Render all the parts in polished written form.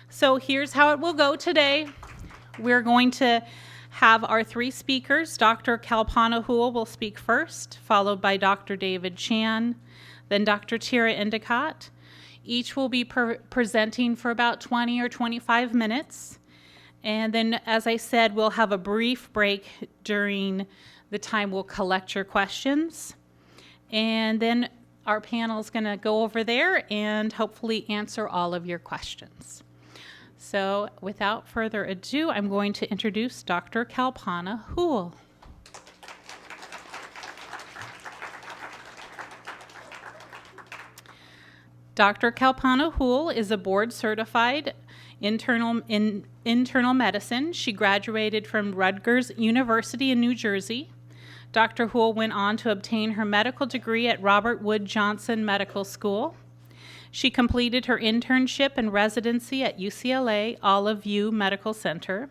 So here's how it will go today. We're going to have our three speakers. Dr. Kalpana Hool will speak first, followed by Dr. David Chan, then Dr. Thyra Endicott. Each will be presenting for about 20 or 25 minutes. And then, as I said, we'll have a brief break during the time we'll collect your questions. And then our panel is going to go over there and hopefully answer all of your questions. So without further ado, I'm going to introduce Dr. Kalpana Hool. Dr. Kalpana Hool is a board-certified internal medicine. She graduated from Rutgers University in New Jersey. Dr. Hool went on to obtain her medical degree at Robert Wood Johnson Medical School. She completed her internship and residency at UCLA Olive View Medical Center.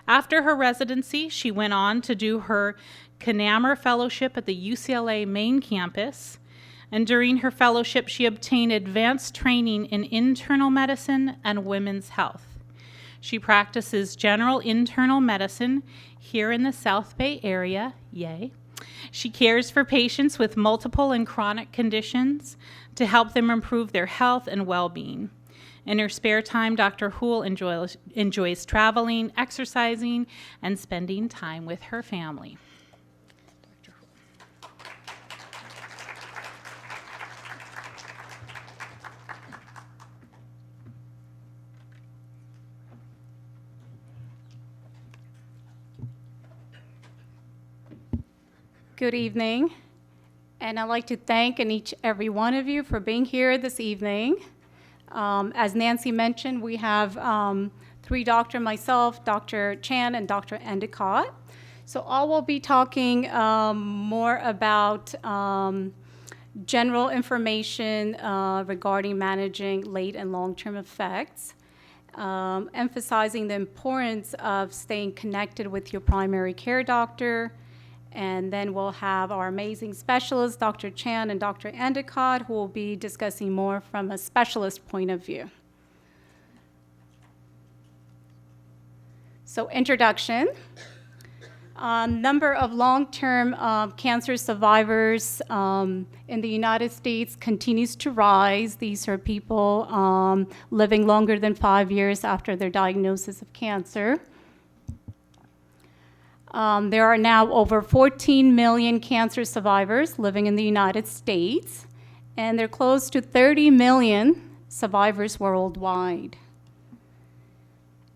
After her residency, she went on to do her CANAMR fellowship at the UCLA main campus. And during her fellowship, she obtained advanced training in internal medicine and women's health. She practices general internal medicine here in the South Bay area, yay. She cares for patients with multiple and chronic conditions to help them improve their health and well-being. In her spare time, Dr. Hool enjoys traveling, exercising, and spending time with her family. Good evening, and I'd like to thank every one of you for being here this evening. As Nancy mentioned, we have three doctors, myself, Dr. Chan, and Dr. Endicott. So I will be talking more about general information regarding managing late and long-term effects, emphasizing the importance of staying connected with your primary care doctor. And then we'll have our amazing specialists, Dr. Chan and Dr. Endicott, who will be discussing more from a specialist point of view. So introduction. Number of long-term cancer survivors in the United States continues to rise. These are people living longer than 5 years after their diagnosis of cancer. There are now over 14 million cancer survivors living in the United States, and there are close to 30 million survivors worldwide.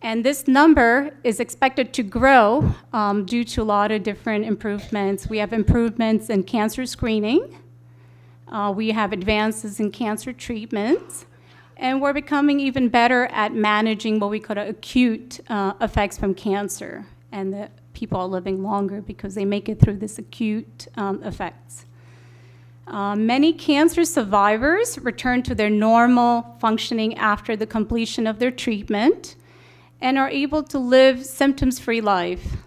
And this number is expected to grow due to a lot of different improvements. We have improvements in cancer screening. We have advances in cancer treatments. And we're becoming even better at managing what we call acute effects from cancer. And the people are living longer because they make it through this acute effects. Many cancer survivors return to their normal functioning after the completion of their treatment and are able to live symptoms-free life.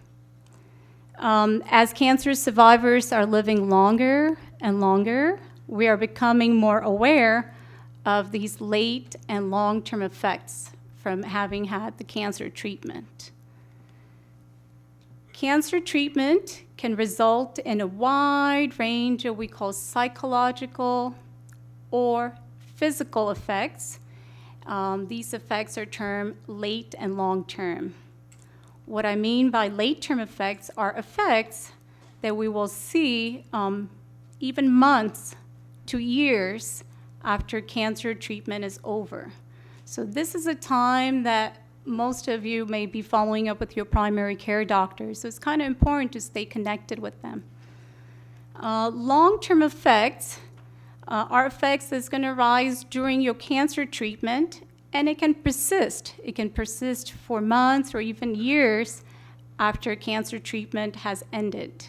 As cancer survivors are living longer and longer, we are becoming more aware of these late and long-term effects from having had the cancer treatment. Cancer treatment can result in a wide range of what we call psychological or physical effects. These effects are termed late and long-term. What I mean by late-term effects are effects that we will see even months to years after cancer treatment is over. So this is a time that most of you may be following up with your primary care doctor, so it's kind of important to stay connected with them. Long-term effects are effects that's going to rise during your cancer treatment, and it can persist. It can persist for months or even years after cancer treatment has ended.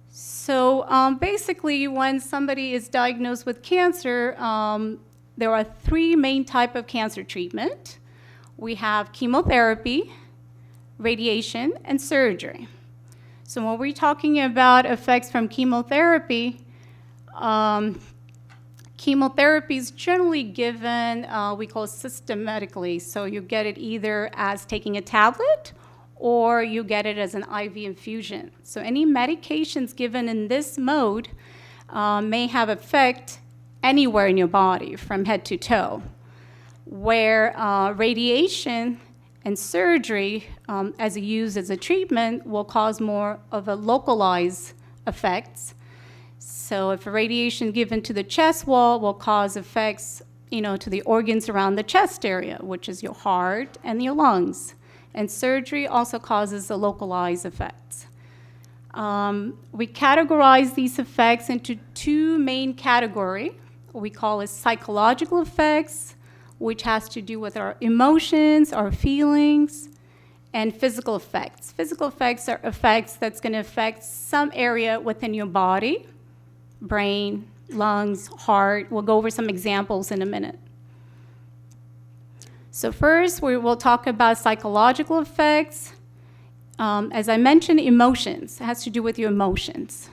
So basically, when somebody is diagnosed with cancer, there are three main types of cancer treatment. We have chemotherapy, radiation, and surgery. So when we're talking about effects from chemotherapy, Chemotherapy is generally given, we call it systematically. So you get it either as taking a tablet or you get it as an IV infusion. So any medications given in this mode may have effect anywhere in your body from head to toe, where radiation and surgery, as used as a treatment, will cause more of a localized effects. So if a radiation given to the chest wall will cause effects, to the organs around the chest area, which is your heart and your lungs. And surgery also causes a localized effects. We categorize these effects into two main categories. We call it psychological effects, which has to do with our emotions, our feelings, and physical effects. Physical effects are effects that's going to affect some area within your body, brain, lungs, heart. We'll go over some examples in a minute. So first, we will talk about psychological effects. As I mentioned, emotions. It has to do with your emotions.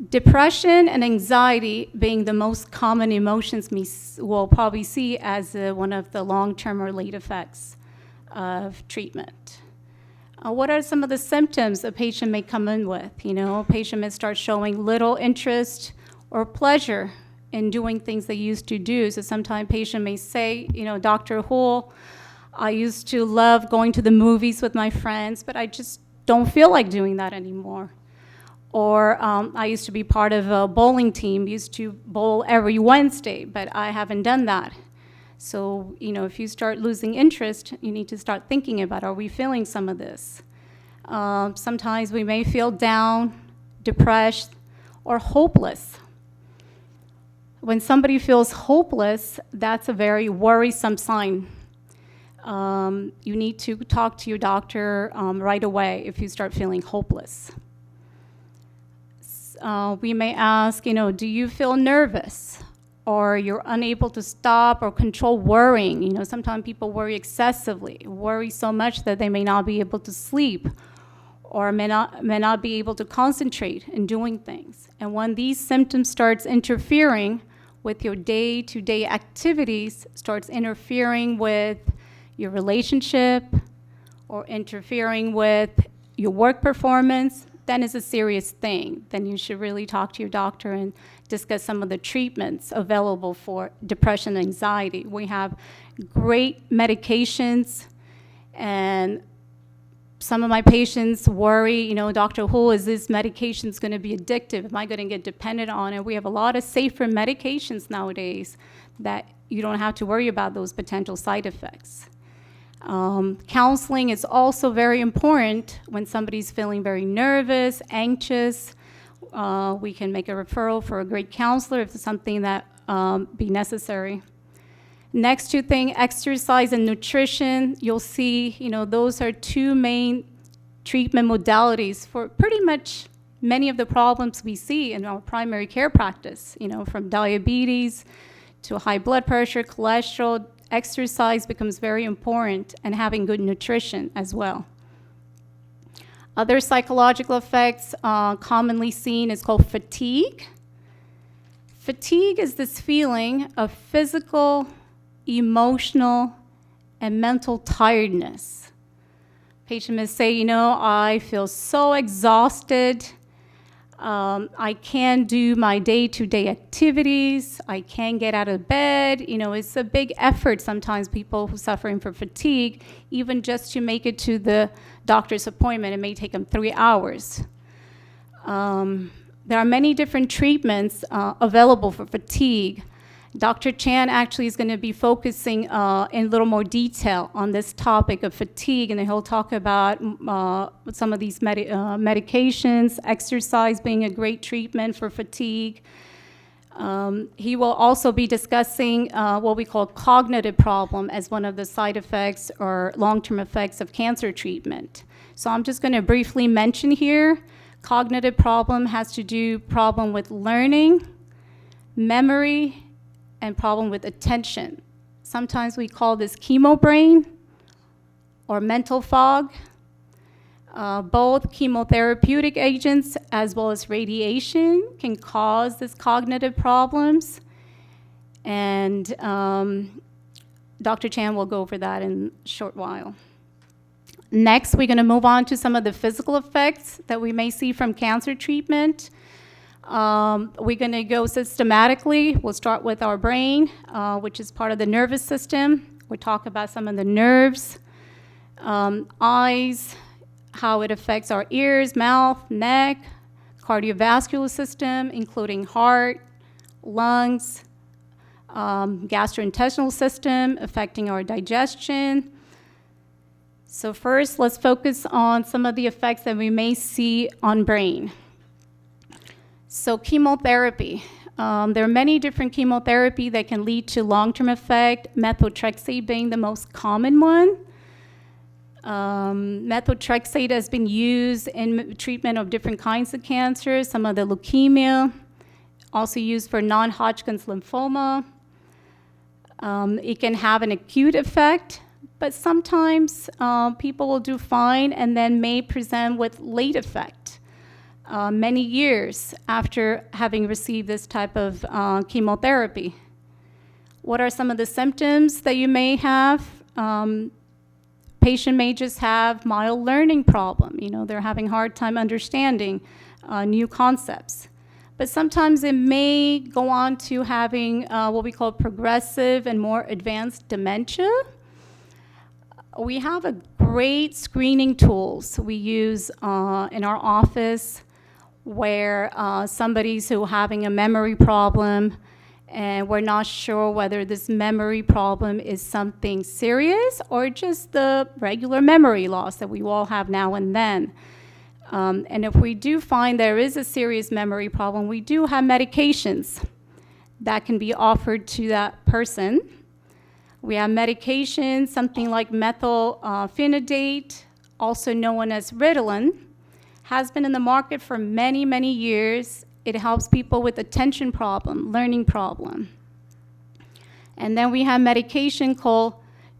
Depression and anxiety being the most common emotions we will probably see as one of the long-term or late effects of treatment. What are some of the symptoms a patient may come in with? A patient may start showing little interest or pleasure in doing things they used to do. So sometimes a patient may say, Dr. Hool, I used to love going to the movies with my friends, but I just don't feel like doing that anymore. Or I used to be part of a bowling team, used to bowl every Wednesday, but I haven't done that. So, if you start losing interest, you need to start thinking about, are we feeling some of this? Sometimes we may feel down, depressed, or hopeless. When somebody feels hopeless, that's a very worrisome sign. You need to talk to your doctor right away if you start feeling hopeless. We may ask, do you feel nervous? Or you're unable to stop or control worrying. Sometimes people worry excessively, worry so much that they may not be able to sleep or may not be able to concentrate in doing things. And when these symptoms starts interfering with your day-to-day activities, starts interfering with your relationship or interfering with your work performance, then it's a serious thing. Then you should really talk to your doctor and discuss some of the treatments available for depression and anxiety. We have great medications, and some of my patients worry, Dr. Hool, is this medication going to be addictive? Am I going to get dependent on it? We have a lot of safer medications nowadays that you don't have to worry about those potential side effects. Counseling is also very important when somebody's feeling very nervous, anxious. We can make a referral for a great counselor if it's something that be necessary. Next two things, exercise and nutrition. You'll see, those are two main treatment modalities for pretty much many of the problems we see in our primary care practice, from diabetes to high blood pressure, cholesterol. Exercise becomes very important, and having good nutrition as well. Other psychological effects commonly seen is called fatigue. Fatigue is this feeling of physical, emotional, and mental tiredness. Patient may say, I feel so exhausted. I can't do my day-to-day activities. I can't get out of bed. It's a big effort sometimes, people who are suffering from fatigue, even just to make it to the doctor's appointment. It may take them 3 hours. There are many different treatments available for fatigue. Dr. Chan actually is going to be focusing in a little more detail on this topic of fatigue, and he'll talk about some of these medications, exercise being a great treatment for fatigue. He will also be discussing what we call cognitive problem as one of the side effects or long-term effects of cancer treatment. So I'm just going to briefly mention here, cognitive problem has to do problem with learning, memory, and problem with attention. Sometimes we call this chemo brain or mental fog. Both chemotherapeutic agents as well as radiation can cause these cognitive problems. And Dr. Chan will go over that in a short while. Next, we're going to move on to some of the physical effects that we may see from cancer treatment. We're going to go systematically. We'll start with our brain, which is part of the nervous system. We'll talk about some of the nerves, eyes, how it affects our ears, mouth, neck, cardiovascular system, including heart, lungs, gastrointestinal system, affecting our digestion. So first, let's focus on some of the effects that we may see on brain. So chemotherapy. There are many different chemotherapy that can lead to long-term effect, methotrexate being the most common one. Methotrexate has been used in treatment of different kinds of cancers, some of the leukemia, also used for non-Hodgkin's lymphoma. It can have an acute effect, but sometimes people will do fine and then may present with late effect many years after having received this type of chemotherapy. What are some of the symptoms that you may have? Patient may just have mild learning problem. You know, they're having a hard time understanding new concepts. But sometimes it may go on to having what we call progressive and more advanced dementia. We have a great screening tools we use in our office where somebody's who having a memory problem and we're not sure whether this memory problem is something serious or just the regular memory loss that we all have now and then. And if we do find there is a serious memory problem, we do have medications that can be offered to that person. We have medications, something like methylphenidate, also known as Ritalin, has been in the market for many, many years. It helps people with attention problem, learning problem. And then we have medication called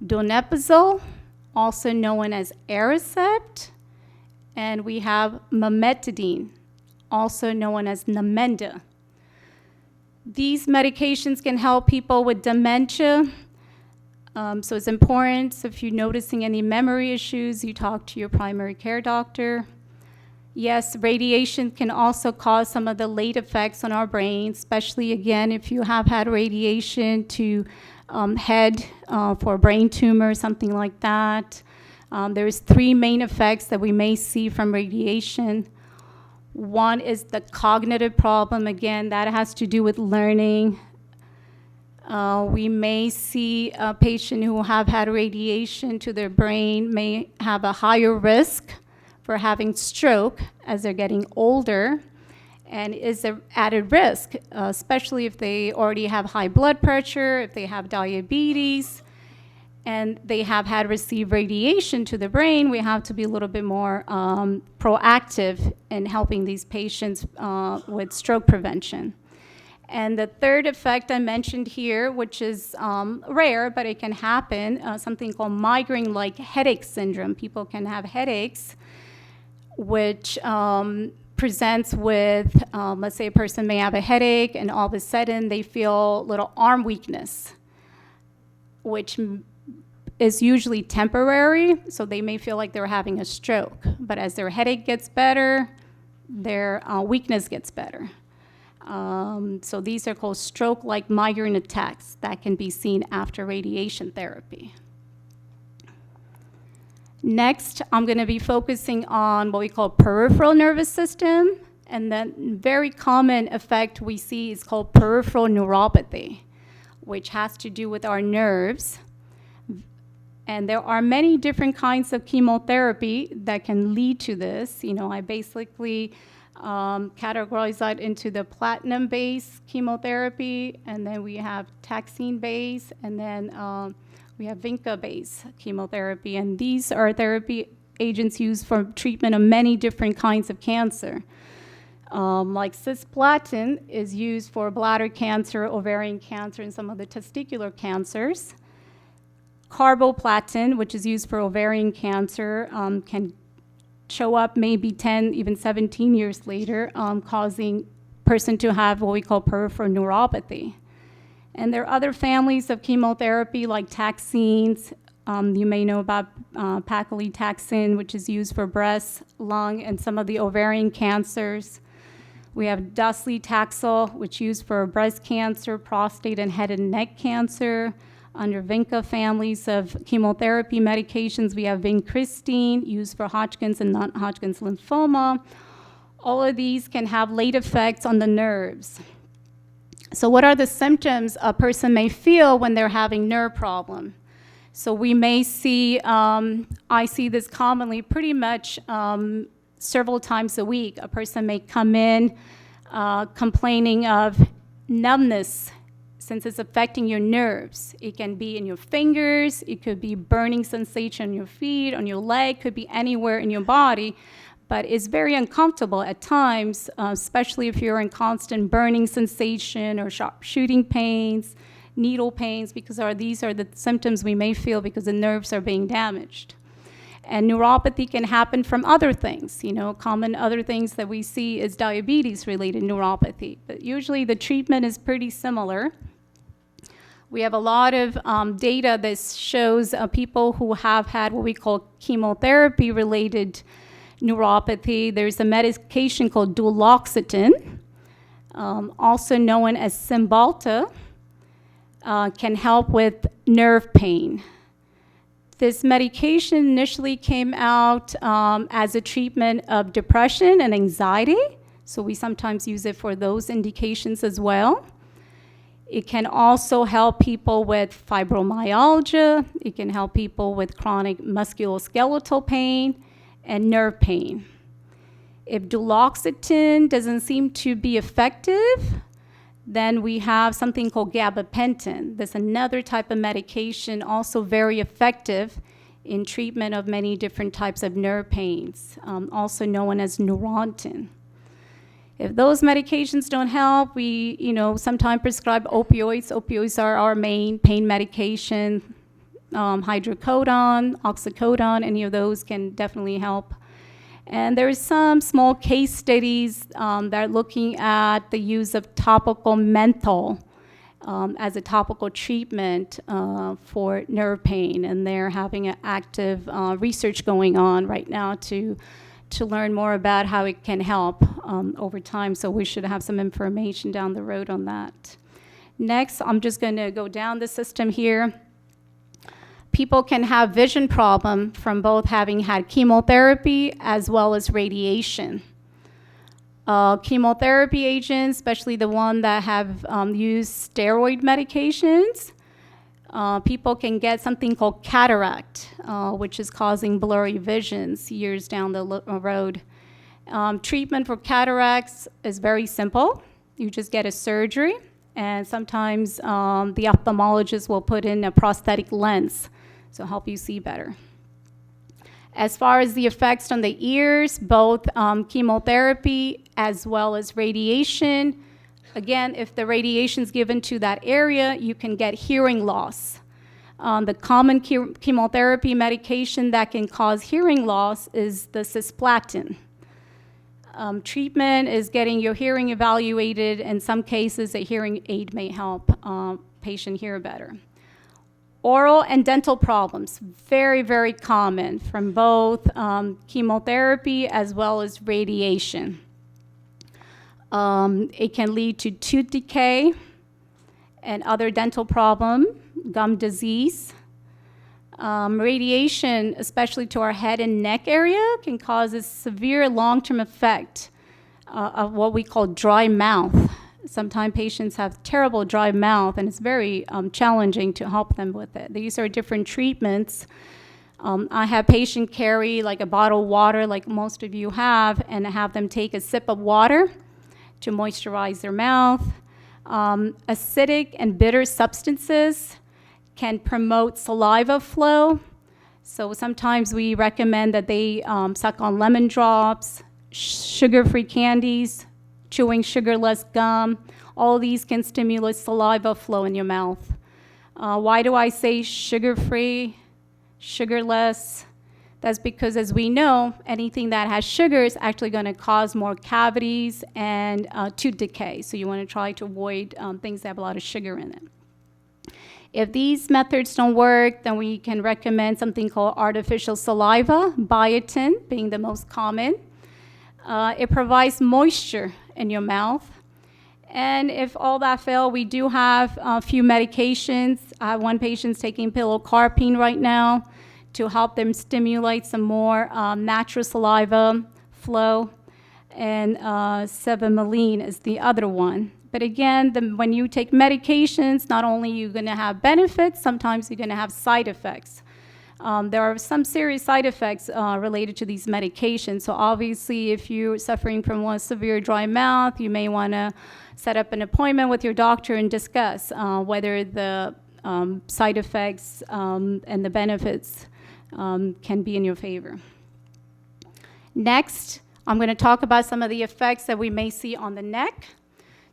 donepezil, also known as Aricept. And we have memetidine, also known as Namenda. These medications can help people with dementia. So it's important, so if you're noticing any memory issues, you talk to your primary care doctor. Yes, radiation can also cause some of the late effects on our brain, especially, again, if you have had radiation to head for a brain tumor, something like that. There's three main effects that we may see from radiation. One is the cognitive problem. Again, that has to do with learning. We may see a patient who have had radiation to their brain may have a higher risk for having stroke as they're getting older, and is an added risk, especially if they already have high blood pressure, if they have diabetes, and they have had received radiation to the brain. We have to be a little bit more proactive in helping these patients with stroke prevention. And the third effect I mentioned here, which is rare, but it can happen, something called migraine-like headache syndrome. People can have headaches, which presents with, let's say a person may have a headache, and all of a sudden they feel a little arm weakness, which is usually temporary, so they may feel like they're having a stroke. But as their headache gets better, their weakness gets better. So these are called stroke-like migraine attacks that can be seen after radiation therapy. Next, I'm going to be focusing on what we call peripheral nervous system, and then very common effect we see is called peripheral neuropathy, which has to do with our nerves. And there are many different kinds of chemotherapy that can lead to this. You know, I basically categorize that into the platinum-based chemotherapy, and then we have taxane-based, and then we have vinca-based chemotherapy. And these are therapy agents used for treatment of many different kinds of cancer. Like cisplatin is used for bladder cancer, ovarian cancer, and some of the testicular cancers. Carboplatin, which is used for ovarian cancer, can show up maybe 10, even 17 years later, causing person to have what we call peripheral neuropathy. And there are other families of chemotherapy like taxanes. You may know about paclitaxel, which is used for breast, lung, and some of the ovarian cancers. We have docetaxel, which is used for breast cancer, prostate, and head and neck cancer. Under Vinca families of chemotherapy medications, we have vincristine, used for Hodgkin's and non-Hodgkin's lymphoma. All of these can have late effects on the nerves. So what are the symptoms a person may feel when they're having nerve problem? So we may see, I see this commonly pretty much several times a week. A person may come in complaining of numbness since it's affecting your nerves. It can be in your fingers, it could be burning sensation on your feet, on your leg, could be anywhere in your body, but it's very uncomfortable at times, especially if you're in constant burning sensation or sharp shooting pains, needle pains, because these are the symptoms we may feel because the nerves are being damaged. And neuropathy can happen from other things. Common other things that we see is diabetes-related neuropathy. But usually the treatment is pretty similar. We have a lot of data that shows people who have had what we call chemotherapy-related neuropathy. There's a medication called duloxetine, also known as Cymbalta, can help with nerve pain. This medication initially came out as a treatment of depression and anxiety, so we sometimes use it for those indications as well. It can also help people with fibromyalgia. It can help people with chronic musculoskeletal pain and nerve pain. If duloxetine doesn't seem to be effective, then we have something called gabapentin. That's another type of medication, also very effective in treatment of many different types of nerve pains, also known as Neurontin. If those medications don't help, we sometimes prescribe opioids. Opioids are our main pain medication. Hydrocodone, oxycodone, any of those can definitely help. And there are some small case studies that are looking at the use of topical menthol as a topical treatment for nerve pain. And they're having an active research going on right now to learn more about how it can help over time. So we should have some information down the road on that. Next, I'm just going to go down the system here. People can have vision problem from both having had chemotherapy as well as radiation. Chemotherapy agents, especially the one that have used steroid medications, people can get something called cataract, which is causing blurry visions years down the road. Treatment for cataracts is very simple. You just get a surgery, and sometimes the ophthalmologist will put in a prosthetic lens to help you see better. As far as the effects on the ears, both chemotherapy as well as radiation, again, if the radiation is given to that area, you can get hearing loss. The common chemotherapy medication that can cause hearing loss is the cisplatin. Treatment is getting your hearing evaluated. In some cases, a hearing aid may help patient hear better. Oral and dental problems, very, very common from both chemotherapy as well as radiation. It can lead to tooth decay and other dental problem, gum disease. Radiation, especially to our head and neck area, can cause a severe long-term effect of what we call dry mouth. Sometimes patients have terrible dry mouth, and it's very challenging to help them with it. These are different treatments. I have patients carry like a bottle of water, like most of you have, and have them take a sip of water to moisturize their mouth. Acidic and bitter substances can promote saliva flow. So sometimes we recommend that they suck on lemon drops, sugar-free candies, chewing sugarless gum. All these can stimulate saliva flow in your mouth. Why do I say sugar-free, sugarless? That's because, as we know, anything that has sugar is actually going to cause more cavities and tooth decay. So you want to try to avoid things that have a lot of sugar in it. If these methods don't work, then we can recommend something called artificial saliva, biotin being the most common. It provides moisture in your mouth. And if all that fails, we do have a few medications. I have one patient taking pilocarpine right now to help them stimulate some more natural saliva flow. And sevimilene is the other one. But again, when you take medications, not only are you going to have benefits, sometimes you're going to have side effects. There are some serious side effects related to these medications. So obviously, if you're suffering from a severe dry mouth, you may want to set up an appointment with your doctor and discuss whether the side effects and the benefits can be in your favor. Next, I'm going to talk about some of the effects that we may see on the neck.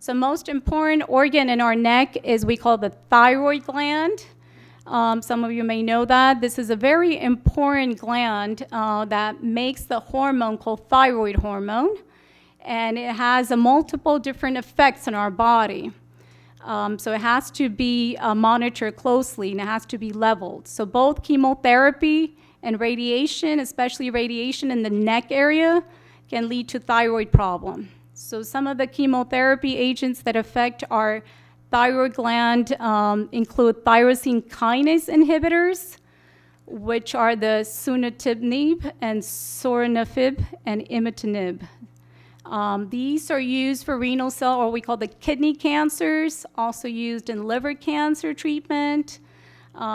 So most important organ in our neck is we call the thyroid gland. Some of you may know that. This is a very important gland that makes the hormone called thyroid hormone, and it has multiple different effects on our body. So it has to be monitored closely, and it has to be leveled. So both chemotherapy and radiation, especially radiation in the neck area, can lead to thyroid problem. So some of the chemotherapy agents that affect our thyroid gland include tyrosine kinase inhibitors, which are the sunitinib and sorafenib and imatinib. These are used for renal cell, or we call the kidney cancers, also used in liver cancer treatment,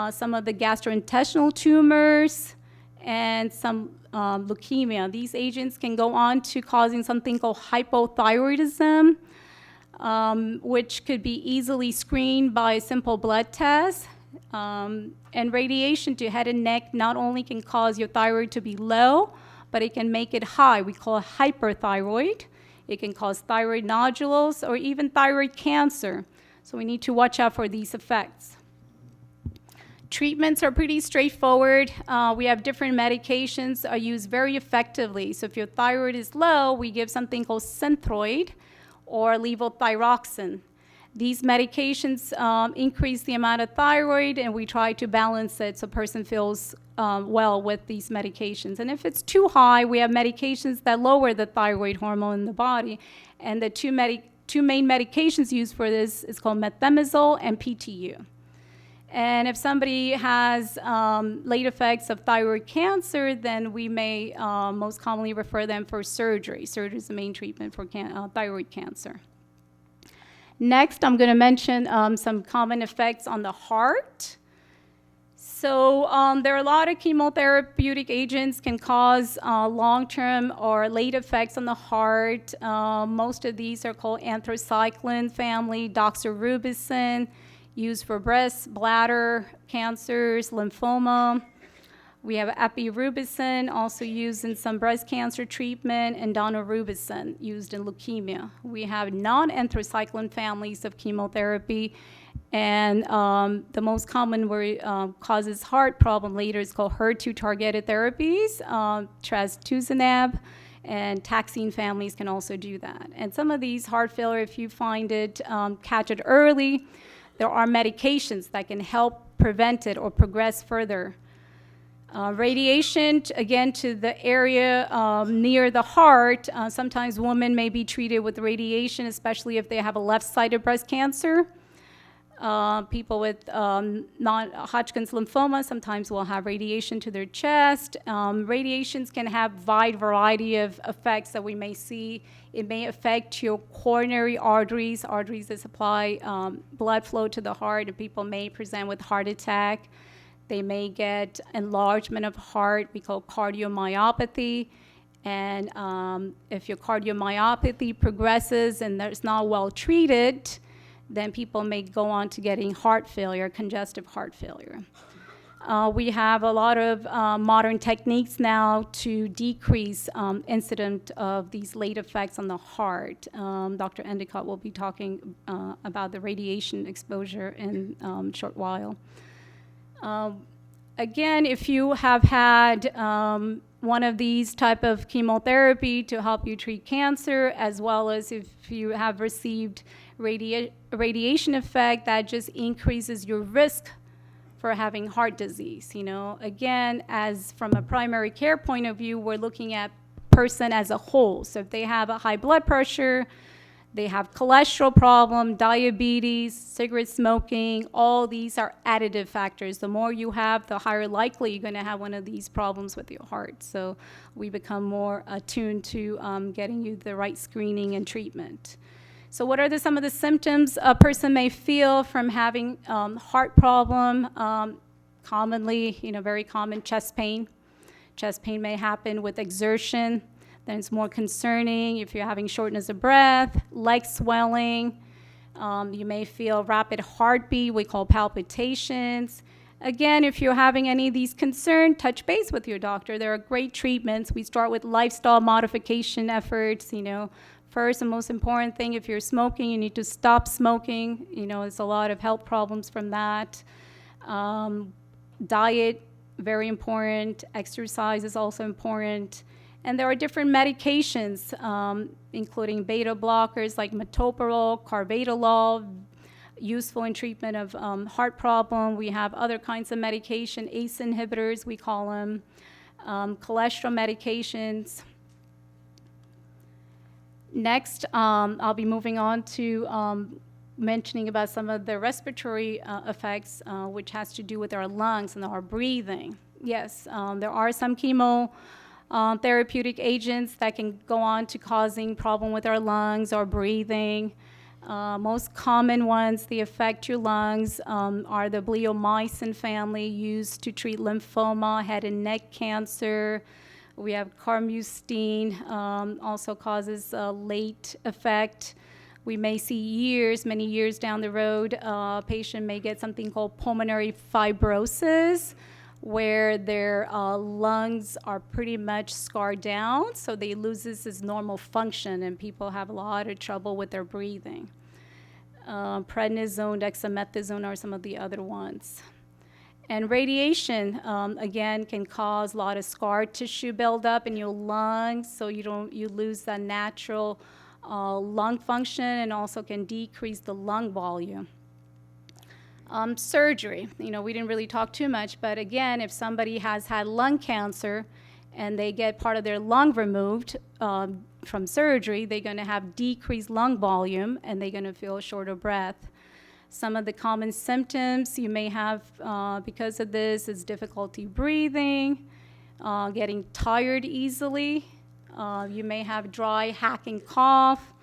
some of the gastrointestinal tumors, and some leukemia. These agents can go on to causing something called hypothyroidism, which could be easily screened by a simple blood test. And radiation to head and neck not only can cause your thyroid to be low, but it can make it high. We call it hyperthyroid. It can cause thyroid nodules or even thyroid cancer. So we need to watch out for these effects. Treatments are pretty straightforward. We have different medications are used very effectively. So if your thyroid is low, we give something called Synthroid or levothyroxine. These medications increase the amount of thyroid, and we try to balance it so a person feels well with these medications. And if it's too high, we have medications that lower the thyroid hormone in the body. And the two main medications used for this is called methimazole and PTU. And if somebody has late effects of thyroid cancer, then we may most commonly refer them for surgery. Surgery is the main treatment for thyroid cancer. Next, I'm going to mention some common effects on the heart. So there are a lot of chemotherapeutic agents can cause long-term or late effects on the heart. Most of these are called anthracycline family, doxorubicin, used for breast, bladder cancers, lymphoma. We have epirubicin, also used in some breast cancer treatment, and daunorubicin, used in leukemia. We have non-anthracycline families of chemotherapy, and the most common where causes heart problem later is called HER2-targeted therapies, trastuzumab, and taxane families can also do that. And some of these heart failure, if you find it, catch it early, there are medications that can help prevent it or progress further. Radiation, again, to the area near the heart. Sometimes women may be treated with radiation, especially if they have a left-sided breast cancer. People with non-Hodgkin's lymphoma sometimes will have radiation to their chest. Radiations can have wide variety of effects that we may see. It may affect your coronary arteries that supply blood flow to the heart, and people may present with heart attack. They may get enlargement of heart, we call cardiomyopathy. And if your cardiomyopathy progresses and it's not well treated, then people may go on to getting heart failure, congestive heart failure. We have a lot of modern techniques now to decrease incident of these late effects on the heart. Dr. Endicott will be talking about the radiation exposure in a short while. Again, if you have had one of these type of chemotherapy to help you treat cancer, as well as if you have received radiation effect, that just increases your risk for having heart disease. Again, as from a primary care point of view, we're looking at person as a whole. So if they have a high blood pressure, they have cholesterol problem, diabetes, cigarette smoking, all these are additive factors. The more you have, the higher likely you're going to have one of these problems with your heart. So we become more attuned to getting you the right screening and treatment. So what are some of the symptoms a person may feel from having heart problem? Commonly, very common chest pain. Chest pain may happen with exertion. Then it's more concerning if you're having shortness of breath, leg swelling. You may feel rapid heartbeat, we call palpitations. Again, if you're having any of these concerns, touch base with your doctor. There are great treatments. We start with lifestyle modification efforts. First and most important thing, if you're smoking, you need to stop smoking. There's a lot of health problems from that. Diet, very important. Exercise is also important. And there are different medications, including beta blockers like metoprolol, carvedilol, useful in treatment of heart problem. We have other kinds of medication, ACE inhibitors, we call them, cholesterol medications. Next, I'll be moving on to mentioning about some of the respiratory effects, which has to do with our lungs and our breathing. Yes, there are some therapeutic agents that can go on to causing problem with our lungs or breathing. Most common ones that affect your lungs are the bleomycin family, used to treat lymphoma, head and neck cancer. We have carmustine, also causes a late effect. We may see many years down the road, a patient may get something called pulmonary fibrosis, where their lungs are pretty much scarred down, so they lose this normal function, and people have a lot of trouble with their breathing. Prednisone, dexamethasone are some of the other ones. And radiation, again, can cause a lot of scar tissue buildup in your lungs, so you lose that natural lung function, and also can decrease the lung volume. Surgery, we didn't really talk too much, but again, if somebody has had lung cancer and they get part of their lung removed from surgery, they're going to have decreased lung volume, and they're going to feel short of breath. Some of the common symptoms you may have because of this is difficulty breathing, getting tired easily. You may have dry, hacking cough.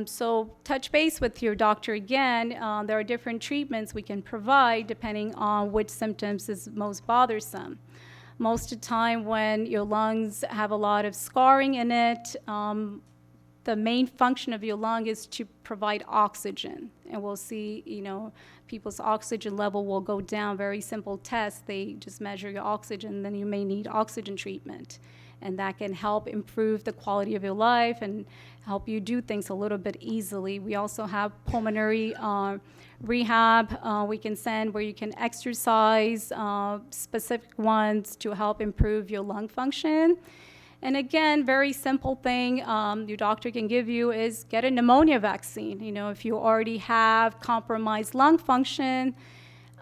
So touch base with your doctor again. There are different treatments we can provide depending on which symptoms is most bothersome. Most of the time when your lungs have a lot of scarring in it, the main function of your lung is to provide oxygen. And we'll see, people's oxygen level will go down. Very simple test. They just measure your oxygen, then you may need oxygen treatment. And that can help improve the quality of your life and help you do things a little bit easily. We also have pulmonary rehab we can send where you can exercise, specific ones to help improve your lung function. And again, very simple thing your doctor can give you is get a pneumonia vaccine. If you already have compromised lung function,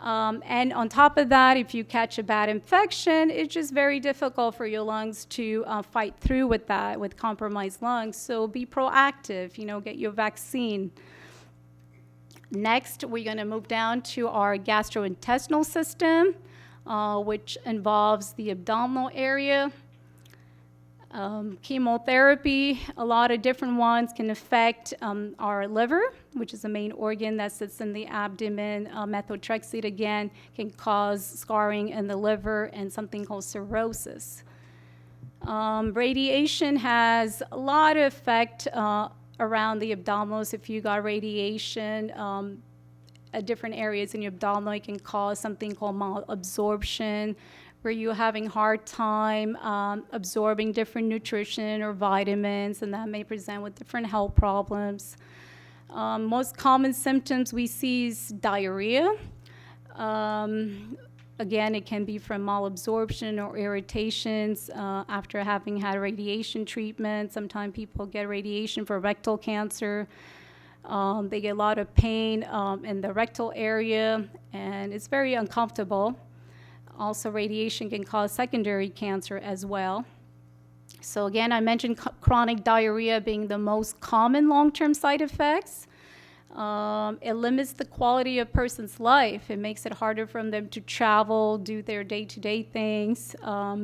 and on top of that, if you catch a bad infection, it's just very difficult for your lungs to fight through with that, with compromised lungs. So be proactive, get your vaccine. Next, we're going to move down to our gastrointestinal system, which involves the abdominal area. Chemotherapy, a lot of different ones can affect our liver, which is the main organ that sits in the abdomen. Methotrexate, again, can cause scarring in the liver and something called cirrhosis. Radiation has a lot of effect around the abdominals. If you got radiation at different areas in your abdominal, it can cause something called malabsorption, where you're having hard time absorbing different nutrition or vitamins, and that may present with different health problems. Most common symptoms we see is diarrhea. Again, it can be from malabsorption or irritations after having had radiation treatment. Sometimes people get radiation for rectal cancer. They get a lot of pain in the rectal area, and it's very uncomfortable. Also, radiation can cause secondary cancer as well. So again, I mentioned chronic diarrhea being the most common long-term side effects. It limits the quality of a person's life. It makes it harder for them to travel, do their day-to-day things.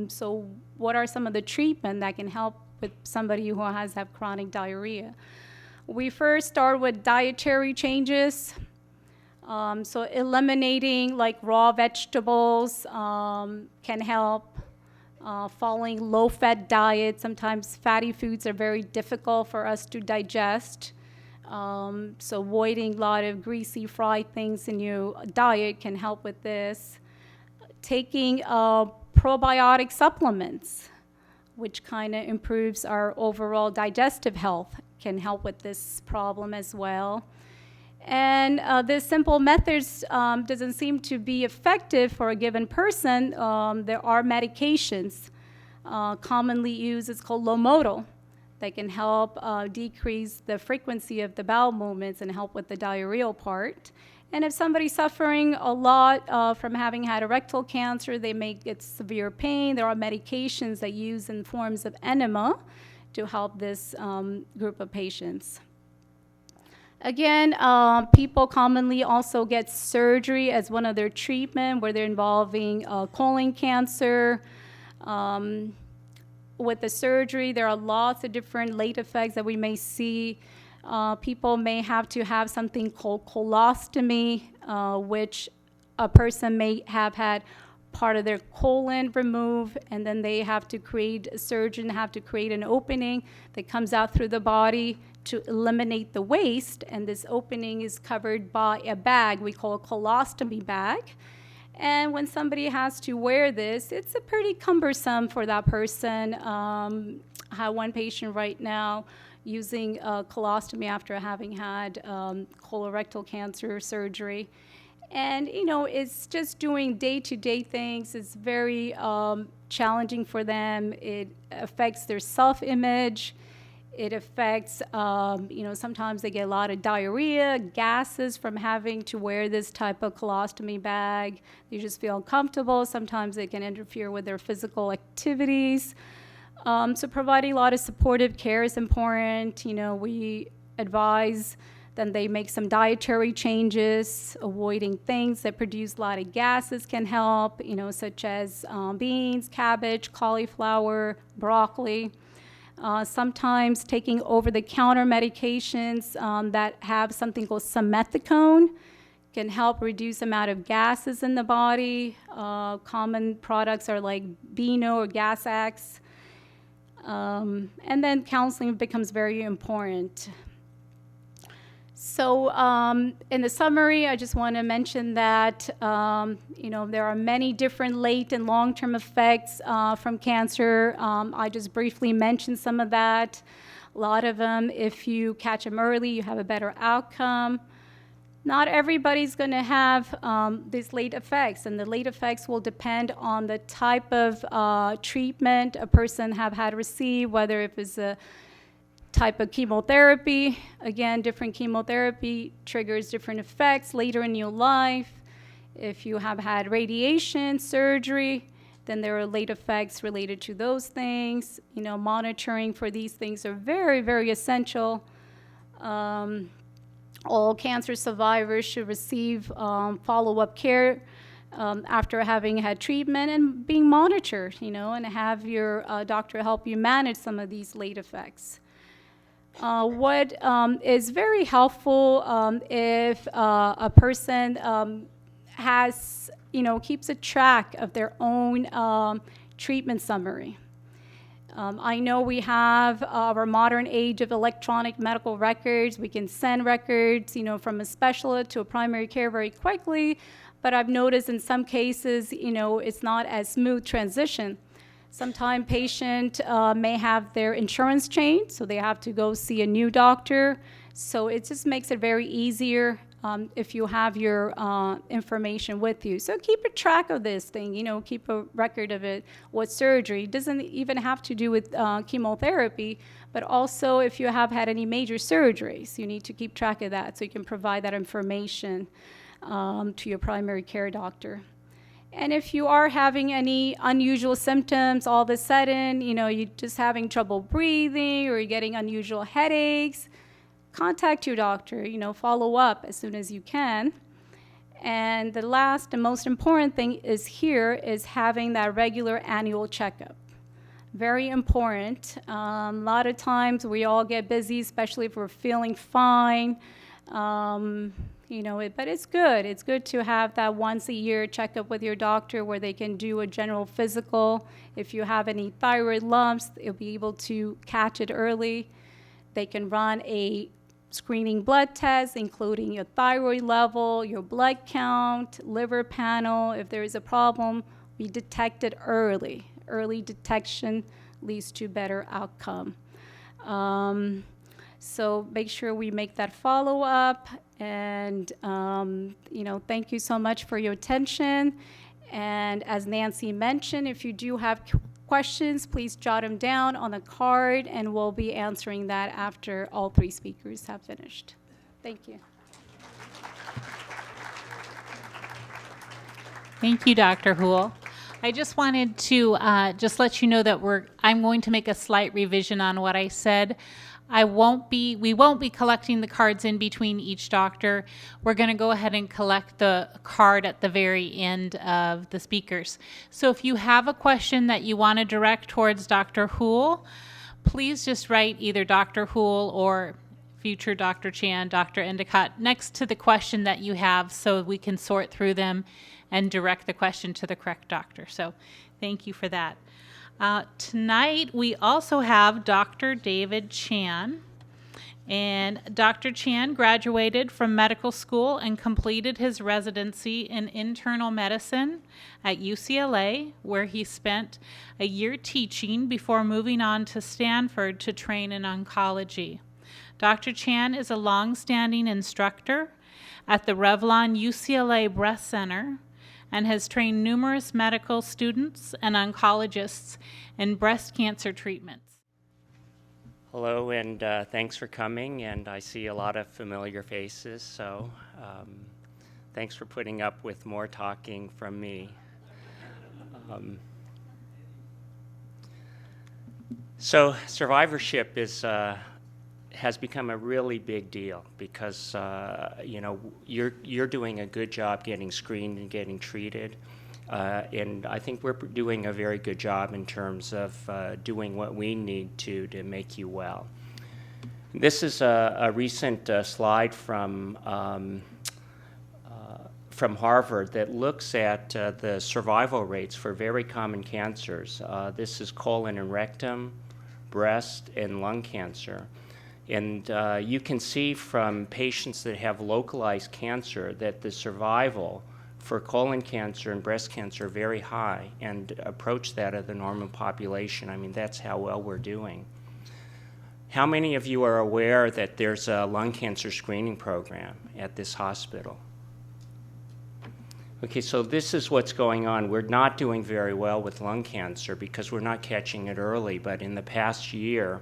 So what are some of the treatment that can help with somebody who has chronic diarrhea? We first start with dietary changes. So eliminating like raw vegetables can help. Following low-fat diet. Sometimes fatty foods are very difficult for us to digest. So avoiding a lot of greasy fried things in your diet can help with this. Taking probiotic supplements, which kind of improves our overall digestive health, can help with this problem as well. And this simple methods doesn't seem to be effective for a given person. There are medications commonly used. It's called Lomotil. That can help decrease the frequency of the bowel movements and help with the diarrheal part. And if somebody's suffering a lot from having had a rectal cancer, they may get severe pain. There are medications that use in forms of enema to help this group of patients. Again, people commonly also get surgery as one of their treatment where they're involving colon cancer. With the surgery, there are lots of different late effects that we may see. People may have to have something called colostomy, which a person may have had part of their colon removed, and then they have to create, a surgeon have to create an opening that comes out through the body to eliminate the waste, and this opening is covered by a bag we call a colostomy bag. And when somebody has to wear this, it's a pretty cumbersome for that person. I have one patient right now using a colostomy after having had colorectal cancer surgery. And, you know, it's just doing day-to-day things. It's very challenging for them. It affects their self-image. It affects, sometimes they get a lot of diarrhea, gases from having to wear this type of colostomy bag. They just feel uncomfortable. Sometimes it can interfere with their physical activities. So providing a lot of supportive care is important. You know, we advise that they make some dietary changes. Avoiding things that produce a lot of gases can help, such as beans, cabbage, cauliflower, broccoli. Sometimes taking over-the-counter medications that have something called simethicone can help reduce the amount of gases in the body. Common products are like Beano or Gas-X. And then counseling becomes very important. So in the summary, I just want to mention that, there are many different late and long-term effects from cancer. I just briefly mentioned some of that. A lot of them, if you catch them early, you have a better outcome. Not everybody's going to have these late effects, and the late effects will depend on the type of treatment a person have had received, whether if it's a type of chemotherapy. Again, different chemotherapy triggers different effects later in your life. If you have had radiation, surgery, then there are late effects related to those things. Monitoring for these things are very, very essential. All cancer survivors should receive follow-up care after having had treatment and being monitored, and have your doctor help you manage some of these late effects. What is very helpful if a person has, keeps a track of their own treatment summary. I know we have our modern age of electronic medical records. We can send records, from a specialist to a primary care very quickly, but I've noticed in some cases, it's not as smooth transition. Sometimes patient may have their insurance changed, so they have to go see a new doctor. So it just makes it very easier if you have your information with you. So keep a track of this thing, keep a record of it. What surgery? It doesn't even have to do with chemotherapy, but also if you have had any major surgeries, you need to keep track of that so you can provide that information to your primary care doctor. And if you are having any unusual symptoms all of a sudden, you're just having trouble breathing or you're getting unusual headaches, contact your doctor, follow up as soon as you can. And the last and most important thing is having that regular annual checkup. Very important. A lot of times we all get busy, especially if we're feeling fine. But it's good. It's good to have that once a year checkup with your doctor where they can do a general physical. If you have any thyroid lumps, they'll be able to catch it early. They can run a screening blood test, including your thyroid level, your blood count, liver panel. If there is a problem, we detect it early. Early detection leads to better outcome. So make sure we make that follow-up. And, thank you so much for your attention. And as Nancy mentioned, if you do have questions, please jot them down on a card, and we'll be answering that after all three speakers have finished. Thank you. Thank you, Dr. Hool. I just wanted to just let you know that I'm going to make a slight revision on what I said. We won't be collecting the cards in between each doctor. We're going to go ahead and collect the card at the very end of the speakers. So if you have a question that you want to direct towards Dr. Hool, please just write either Dr. Hool or future Dr. Chan, Dr. Endicott next to the question that you have so we can sort through them and direct the question to the correct doctor. So thank you for that. Tonight, we also have Dr. David Chan. And Dr. Chan graduated from medical school and completed his residency in internal medicine at UCLA, where he spent a year teaching before moving on to Stanford to train in oncology. Dr. Chan is a long-standing instructor at the Revlon UCLA Breast Center and has trained numerous medical students and oncologists in breast cancer treatments. Hello, and thanks for coming, and I see a lot of familiar faces, so thanks for putting up with more talking from me. So survivorship has become a really big deal because you're doing a good job getting screened and getting treated, and I think we're doing a very good job in terms of doing what we need to make you well. This is a recent slide from Harvard that looks at the survival rates for very common cancers. This is colon and rectum, breast, and lung cancer. And you can see from patients that have localized cancer that the survival for colon cancer and breast cancer are very high and approach that of the normal population. I mean, that's how well we're doing. How many of you are aware that there's a lung cancer screening program at this hospital? Okay, so this is what's going on. We're not doing very well with lung cancer because we're not catching it early, but in the past year,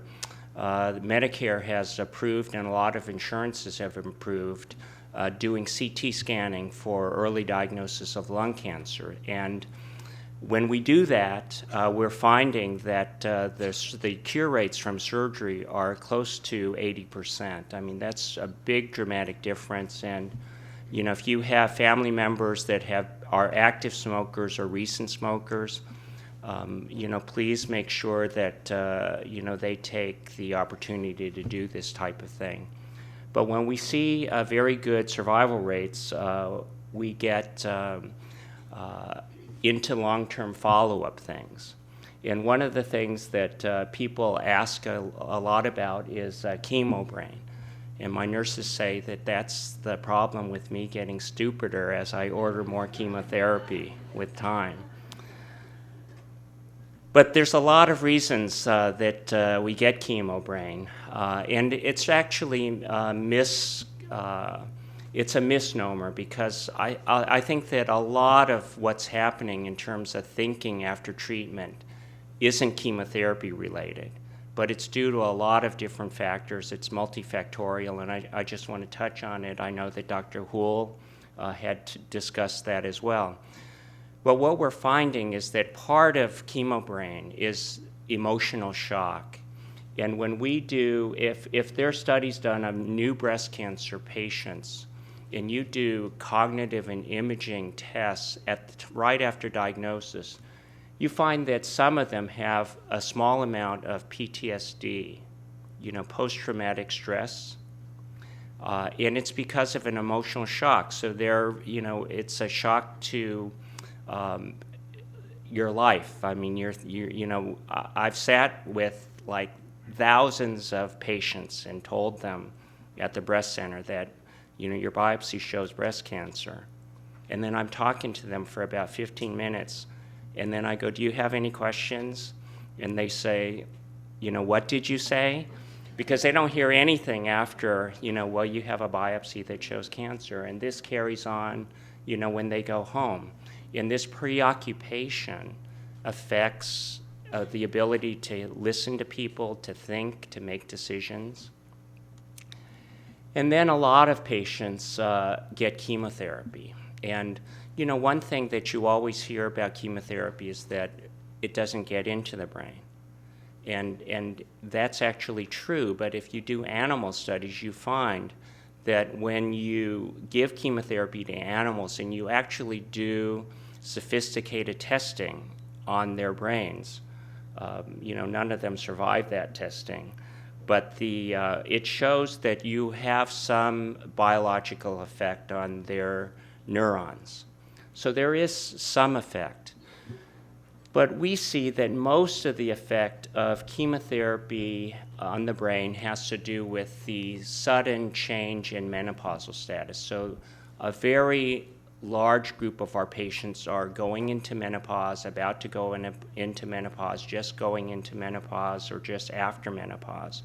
Medicare has approved, and a lot of insurances have approved, doing CT scanning for early diagnosis of lung cancer. And when we do that, we're finding that the cure rates from surgery are close to 80%. I mean, that's a big dramatic difference. And if you have family members that are active smokers or recent smokers, please make sure that, they take the opportunity to do this type of thing. But when we see very good survival rates, we get into long-term follow-up things. And one of the things that people ask a lot about is chemo brain. And my nurses say that that's the problem with me getting stupider as I order more chemotherapy with time. But there's a lot of reasons that we get chemo brain, and it's actually miscalculated it's a misnomer because I think that a lot of what's happening in terms of thinking after treatment isn't chemotherapy related, but it's due to a lot of different factors. It's multifactorial, and I just want to touch on it. I know that Dr. Hool had discussed that as well. But what we're finding is that part of chemobrain is emotional shock. And when we do, if there are studies done on new breast cancer patients, and you do cognitive and imaging tests right after diagnosis, you find that some of them have a small amount of PTSD, post-traumatic stress, and it's because of an emotional shock. So it's a shock to your life. I mean, I've sat with like thousands of patients and told them at the breast center that, your biopsy shows breast cancer. And then I'm talking to them for about 15 minutes, and then I go, do you have any questions? And they say, what did you say? Because they don't hear anything after, well, you have a biopsy that shows cancer. And this carries on, when they go home. And this preoccupation affects the ability to listen to people, to think, to make decisions. And then a lot of patients get chemotherapy. And, one thing that you always hear about chemotherapy is that it doesn't get into the brain. And that's actually true, but if you do animal studies, you find that when you give chemotherapy to animals and you actually do sophisticated testing on their brains, none of them survive that testing, but it shows that you have some biological effect on their neurons. So there is some effect. But we see that most of the effect of chemotherapy on the brain has to do with the sudden change in menopausal status. So a very large group of our patients are going into menopause, about to go into menopause, just going into menopause, or just after menopause.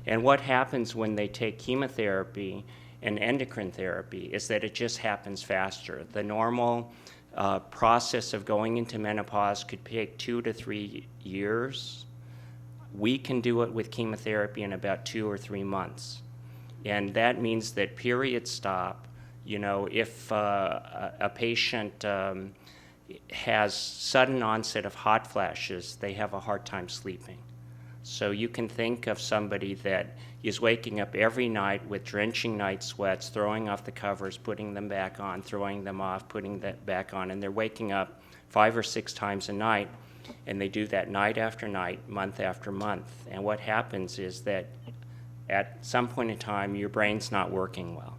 And what happens when they take chemotherapy and endocrine therapy is that it just happens faster. The normal process of going into menopause could take 2 to 3 years. We can do it with chemotherapy in about 2 or 3 months. And that means that periods stop. If a patient has sudden onset of hot flashes, they have a hard time sleeping. So you can think of somebody that is waking up every night with drenching night sweats, throwing off the covers, putting them back on, throwing them off, putting that back on, and they're waking up 5 or 6 times a night, and they do that night after night, month after month. And what happens is that at some point in time, your brain's not working well.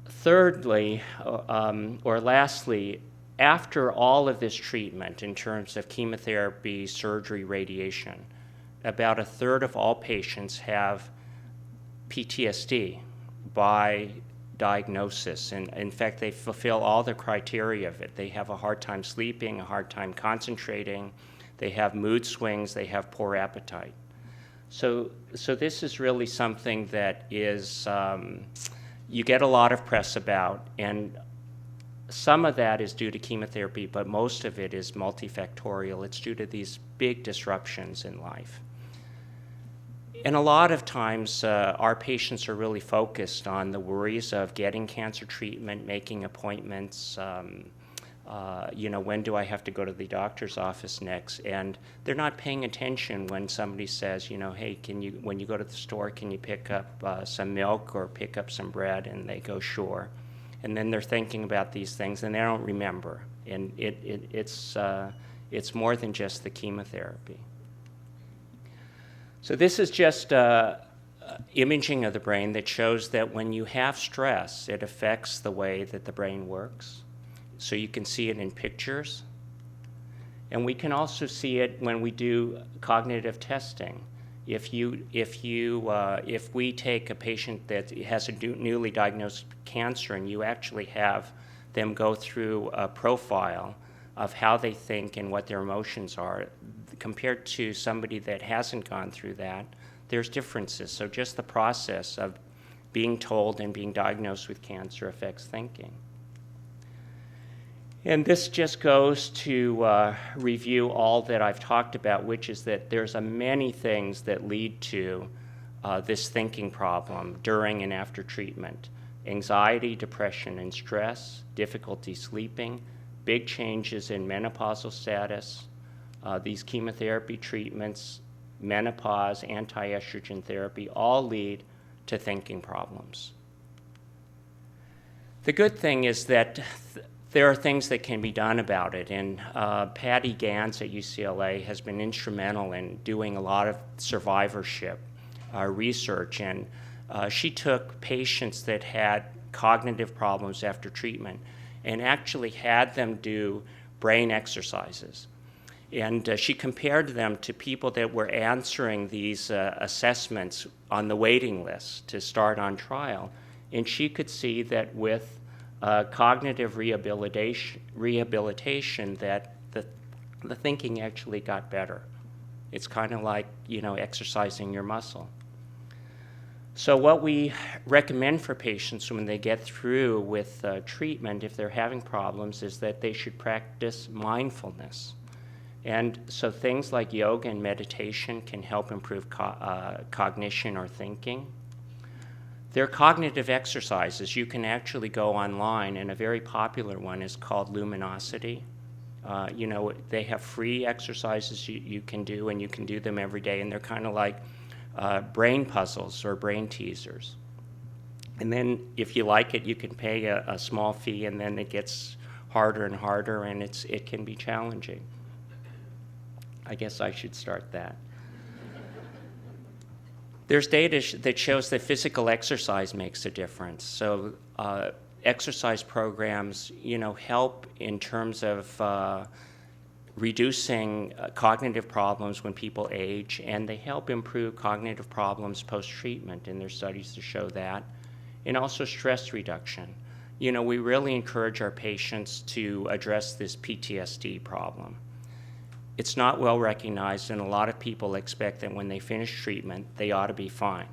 Thirdly, or lastly, after all of this treatment in terms of chemotherapy, surgery, radiation, about a third of all patients have PTSD by diagnosis. And in fact, they fulfill all the criteria of it. They have a hard time sleeping, a hard time concentrating, they have mood swings, they have poor appetite. So this is really something that is, you get a lot of press about, and some of that is due to chemotherapy, but most of it is multifactorial. It's due to these big disruptions in life. And a lot of times, our patients are really focused on the worries of getting cancer treatment, making appointments, when do I have to go to the doctor's office next? And they're not paying attention when somebody says, hey, when you go to the store, can you pick up some milk or pick up some bread? And they go, sure. And then they're thinking about these things, and they don't remember. And it's more than just the chemotherapy. So this is just imaging of the brain that shows that when you have stress, it affects the way that the brain works. So you can see it in pictures. And we can also see it when we do cognitive testing. If we take a patient that has a newly diagnosed cancer and you actually have them go through a profile of how they think and what their emotions are, compared to somebody that hasn't gone through that, there's differences. So just the process of being told and being diagnosed with cancer affects thinking. And this just goes to review all that I've talked about, which is that there's many things that lead to this thinking problem during and after treatment. Anxiety, depression, and stress, difficulty sleeping, big changes in menopausal status, these chemotherapy treatments, menopause, anti-estrogen therapy, all lead to thinking problems. The good thing is that there are things that can be done about it, and Patty Gans at UCLA has been instrumental in doing a lot of survivorship research, and she took patients that had cognitive problems after treatment and actually had them do brain exercises. And she compared them to people that were answering these assessments on the waiting list to start on trial. And she could see that with cognitive rehabilitation that the thinking actually got better. It's kind of like, exercising your muscle. So what we recommend for patients when they get through with treatment, if they're having problems, is that they should practice mindfulness. And so things like yoga and meditation can help improve cognition or thinking. There are cognitive exercises. You can actually go online, and a very popular one is called Luminosity. They have free exercises you can do, and you can do them every day, and they're kind of like brain puzzles or brain teasers. And then if you like it, you can pay a small fee, and then it gets harder and harder, and it can be challenging. I guess I should start that. There's data that shows that physical exercise makes a difference. So exercise programs, help in terms of reducing cognitive problems when people age, and they help improve cognitive problems post-treatment, and there's studies to show that. And also stress reduction. We really encourage our patients to address this PTSD problem. It's not well recognized, and a lot of people expect that when they finish treatment, they ought to be fine.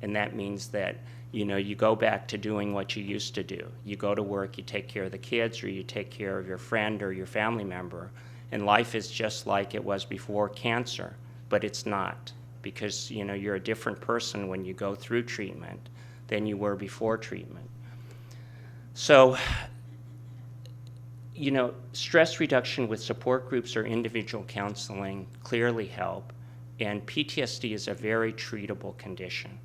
And that means that, you go back to doing what you used to do. You go to work, you take care of the kids, or you take care of your friend or your family member, and life is just like it was before cancer, but it's not, because, you're a different person when you go through treatment than you were before treatment. So, stress reduction with support groups or individual counseling clearly help, and PTSD is a very treatable condition.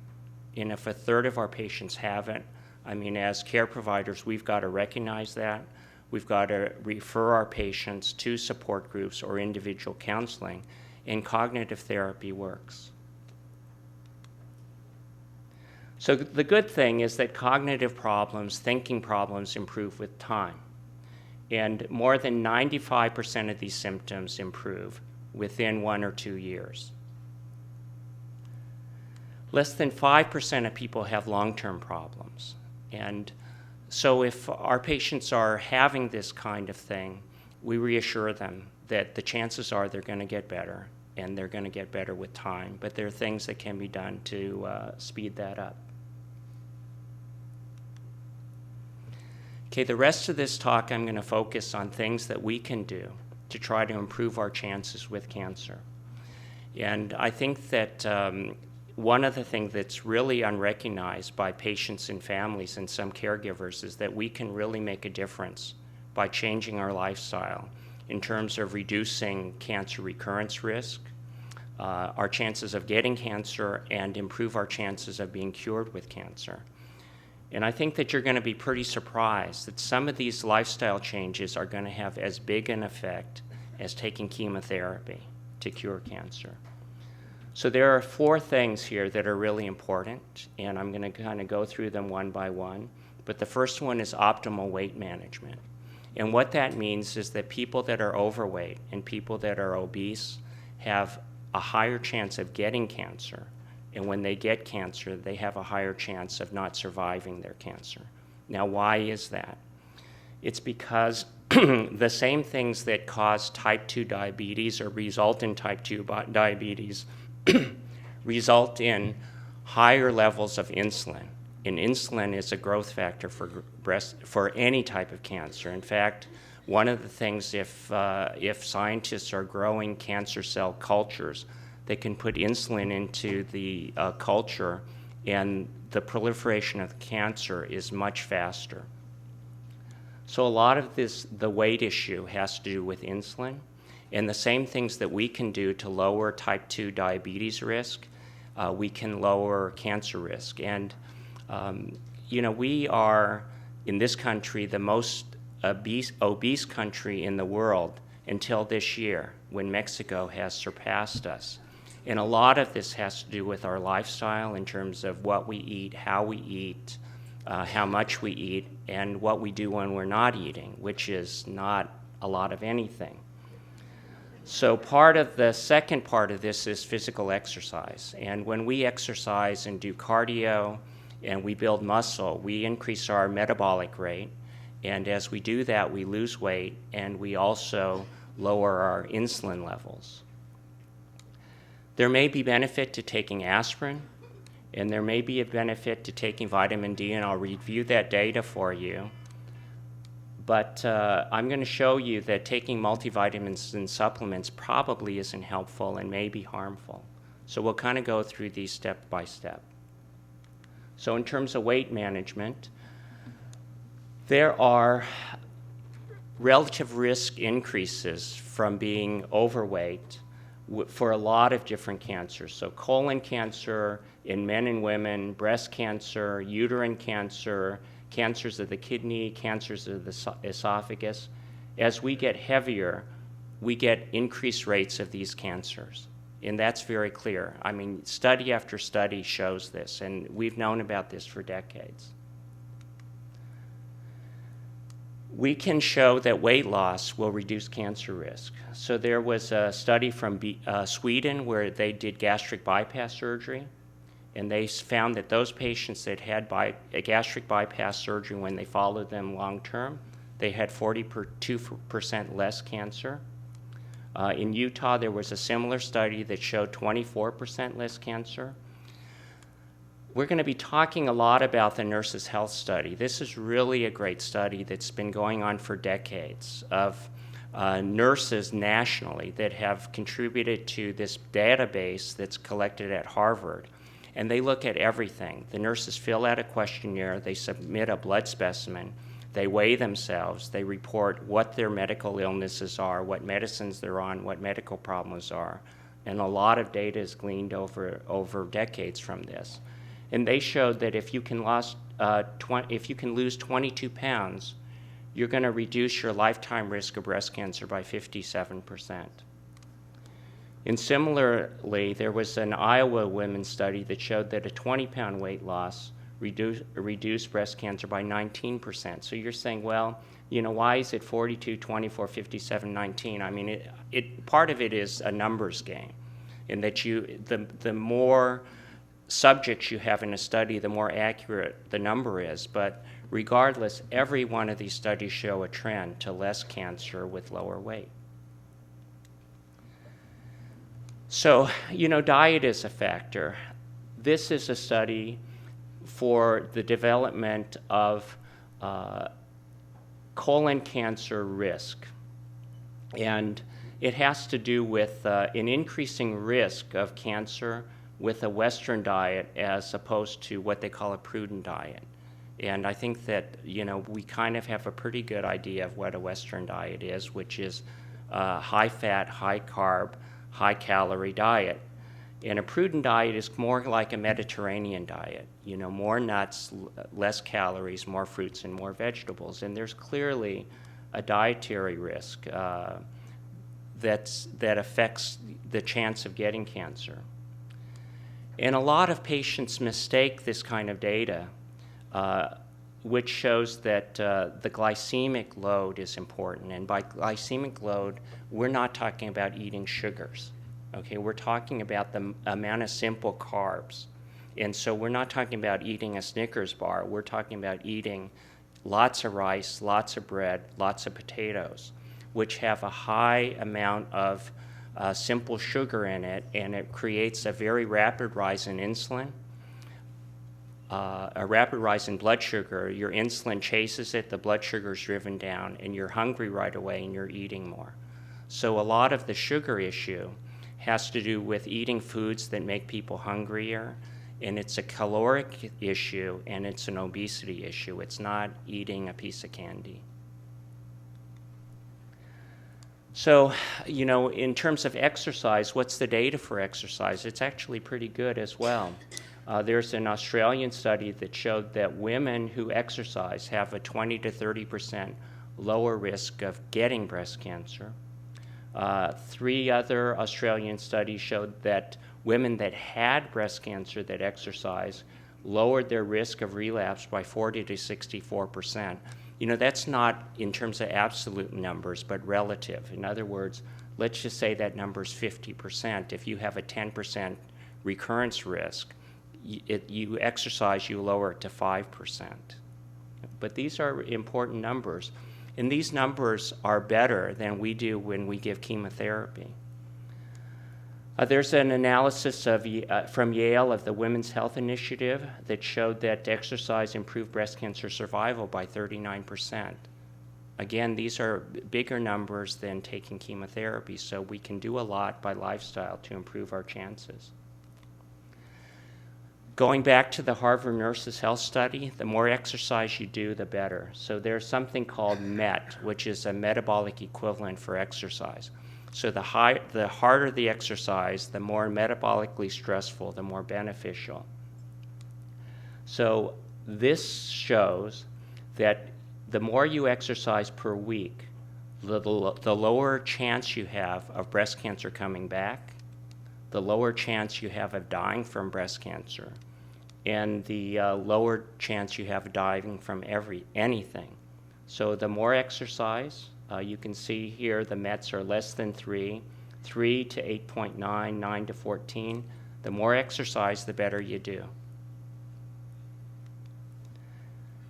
And if a third of our patients have it, as care providers, we've got to recognize that. We've got to refer our patients to support groups or individual counseling, and cognitive therapy works. So the good thing is that cognitive problems, thinking problems, improve with time. And more than 95% of these symptoms improve within 1 or 2 years. Less than 5% of people have long-term problems. And so if our patients are having this kind of thing, we reassure them that the chances are they're going to get better, and they're going to get better with time. But there are things that can be done to speed that up. Okay, the rest of this talk I'm going to focus on things that we can do to try to improve our chances with cancer. And I think that one of the things that's really unrecognized by patients and families and some caregivers is that we can really make a difference by changing our lifestyle in terms of reducing cancer recurrence risk, our chances of getting cancer, and improve our chances of being cured with cancer. And I think that you're going to be pretty surprised that some of these lifestyle changes are going to have as big an effect as taking chemotherapy to cure cancer. So there are 4 things here that are really important, and I'm going to kind of go through them one by one. But the first one is optimal weight management. And what that means is that people that are overweight and people that are obese have a higher chance of getting cancer. And when they get cancer, they have a higher chance of not surviving their cancer. Now, why is that? It's because the same things that cause type 2 diabetes or result in type 2 diabetes result in higher levels of insulin and insulin is a growth factor for any type of cancer. In fact, one of the things, if scientists are growing cancer cell cultures, they can put insulin into the culture, and the proliferation of the cancer is much faster. So a lot of the weight issue has to do with insulin, and the same things that we can do to lower type 2 diabetes risk, we can lower cancer risk. And we are, in this country, the most obese country in the world until this year, when Mexico has surpassed us. And a lot of this has to do with our lifestyle in terms of what we eat, how we eat, how much we eat, and what we do when we're not eating, which is not a lot of anything. So the second part of this is physical exercise. And when we exercise and do cardio and we build muscle, we increase our metabolic rate. And as we do that, we lose weight, and we also lower our insulin levels. There may be benefit to taking aspirin, and there may be a benefit to taking vitamin D, and I'll review that data for you. But I'm going to show you that taking multivitamins and supplements probably isn't helpful and may be harmful. So we'll kind of go through these step by step. So in terms of weight management, there are relative risk increases from being overweight for a lot of different cancers. So colon cancer in men and women, breast cancer, uterine cancer, cancers of the kidney, cancers of the esophagus. As we get heavier, we get increased rates of these cancers. And that's very clear. I mean, study after study shows this, and we've known about this for decades. We can show that weight loss will reduce cancer risk. So there was a study from Sweden where they did gastric bypass surgery, and they found that those patients that had a gastric bypass surgery, when they followed them long term, they had 42% less cancer. In Utah, there was a similar study that showed 24% less cancer. We're going to be talking a lot about the Nurses' Health Study. This is really a great study that's been going on for decades of nurses nationally that have contributed to this database that's collected at Harvard. And they look at everything. The nurses fill out a questionnaire, they submit a blood specimen, they weigh themselves, they report what their medical illnesses are, what medicines they're on, what medical problems are. And a lot of data is gleaned over decades from this. And they showed that if you can lose 22 pounds, you're going to reduce your lifetime risk of breast cancer by 57%. And similarly, there was an Iowa women's study that showed that a 20-pound weight loss reduced breast cancer by 19%. So you're saying, well, why is it 42, 24, 57, 19? I mean, part of it is a numbers game, in that the more subjects you have in a study, the more accurate the number is. But regardless, every one of these studies show a trend to less cancer with lower weight. So, diet is a factor. This is a study for the development of colon cancer risk. And it has to do with an increasing risk of cancer with a Western diet as opposed to what they call a prudent diet. And I think that, we kind of have a pretty good idea of what a Western diet is, which is a high-fat, high-carb, high-calorie diet. And a prudent diet is more like a Mediterranean diet, more nuts, less calories, more fruits, and more vegetables. And there's clearly a dietary risk that affects the chance of getting cancer. And a lot of patients mistake this kind of data, which shows that the glycemic load is important. And by glycemic load, we're not talking about eating sugars. Okay, we're talking about the amount of simple carbs. And so we're not talking about eating a Snickers bar. We're talking about eating lots of rice, lots of bread, lots of potatoes, which have a high amount of simple sugar in it, and it creates a very rapid rise in insulin, a rapid rise in blood sugar, your insulin chases it, the blood sugar is driven down, and you're hungry right away and you're eating more. So a lot of the sugar issue has to do with eating foods that make people hungrier, and it's a caloric issue and it's an obesity issue. It's not eating a piece of candy. So, you know, in terms of exercise, what's the data for exercise? It's actually pretty good as well. There's an Australian study that showed that women who exercise have a 20 to 30% lower risk of getting breast cancer. 3 other Australian studies showed that women that had breast cancer that exercise lowered their risk of relapse by 40 to 64%. You know, that's not in terms of absolute numbers, but relative. In other words, let's just say that number is 50%. If you have a 10% recurrence risk, you exercise, you lower it to 5%. But these are important numbers. And these numbers are better than we do when we give chemotherapy. There's an analysis from Yale of the Women's Health Initiative that showed that exercise improved breast cancer survival by 39%. Again, these are bigger numbers than taking chemotherapy, so we can do a lot by lifestyle to improve our chances. Going back to the Harvard Nurses Health Study, the more exercise you do, the better. So there's something called MET, which is a metabolic equivalent for exercise. So the harder the exercise, the more metabolically stressful, the more beneficial. So this shows that the more you exercise per week, the lower chance you have of breast cancer coming back, the lower chance you have of dying from breast cancer, and the lower chance you have of dying from anything. So the more exercise, you can see here the METs are less than 3, 3 to 8.9, 9 to 14. The more exercise, the better you do.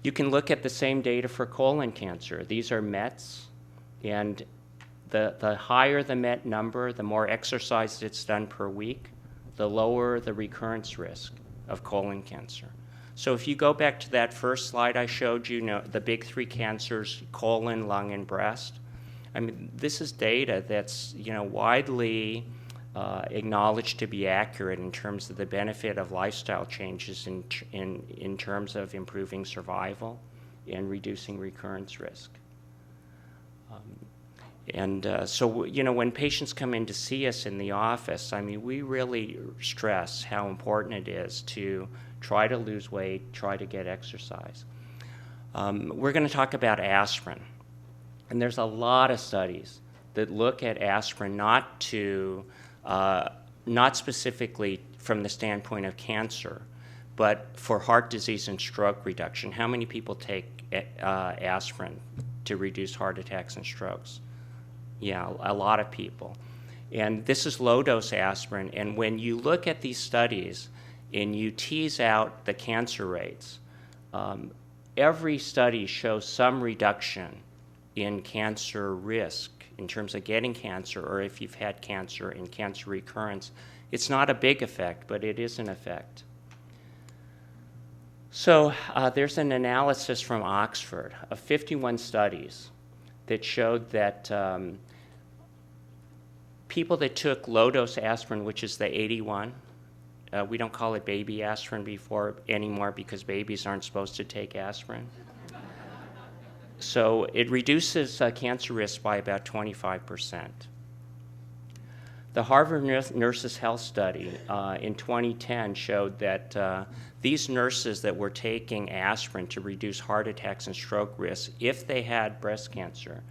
You can look at the same data for colon cancer. These are METs, and the higher the MET number, the more exercise that's done per week, the lower the recurrence risk of colon cancer. So if you go back to that first slide I showed you, the big 3 cancers, colon, lung, and breast, I mean, this is data that's widely acknowledged to be accurate in terms of the benefit of lifestyle changes in terms of improving survival and reducing recurrence risk. So when patients come in to see us in the office, I mean, we really stress how important it is to try to lose weight, try to get exercise. We're going to talk about aspirin. And there's a lot of studies that look at aspirin not specifically from the standpoint of cancer, but for heart disease and stroke reduction. How many people take aspirin to reduce heart attacks and strokes? Yeah, a lot of people. And this is low-dose aspirin. And when you look at these studies and you tease out the cancer rates, every study shows some reduction in cancer risk in terms of getting cancer, or if you've had cancer and cancer recurrence. It's not a big effect, but it is an effect. So there's an analysis from Oxford of 51 studies that showed that people that took low-dose aspirin, which is the 81, we don't call it baby aspirin anymore because babies aren't supposed to take aspirin. So it reduces cancer risk by about 25%. The Harvard Nurses Health Study in 2010 showed that these nurses that were taking aspirin to reduce heart attacks and stroke risk, if they had breast cancer,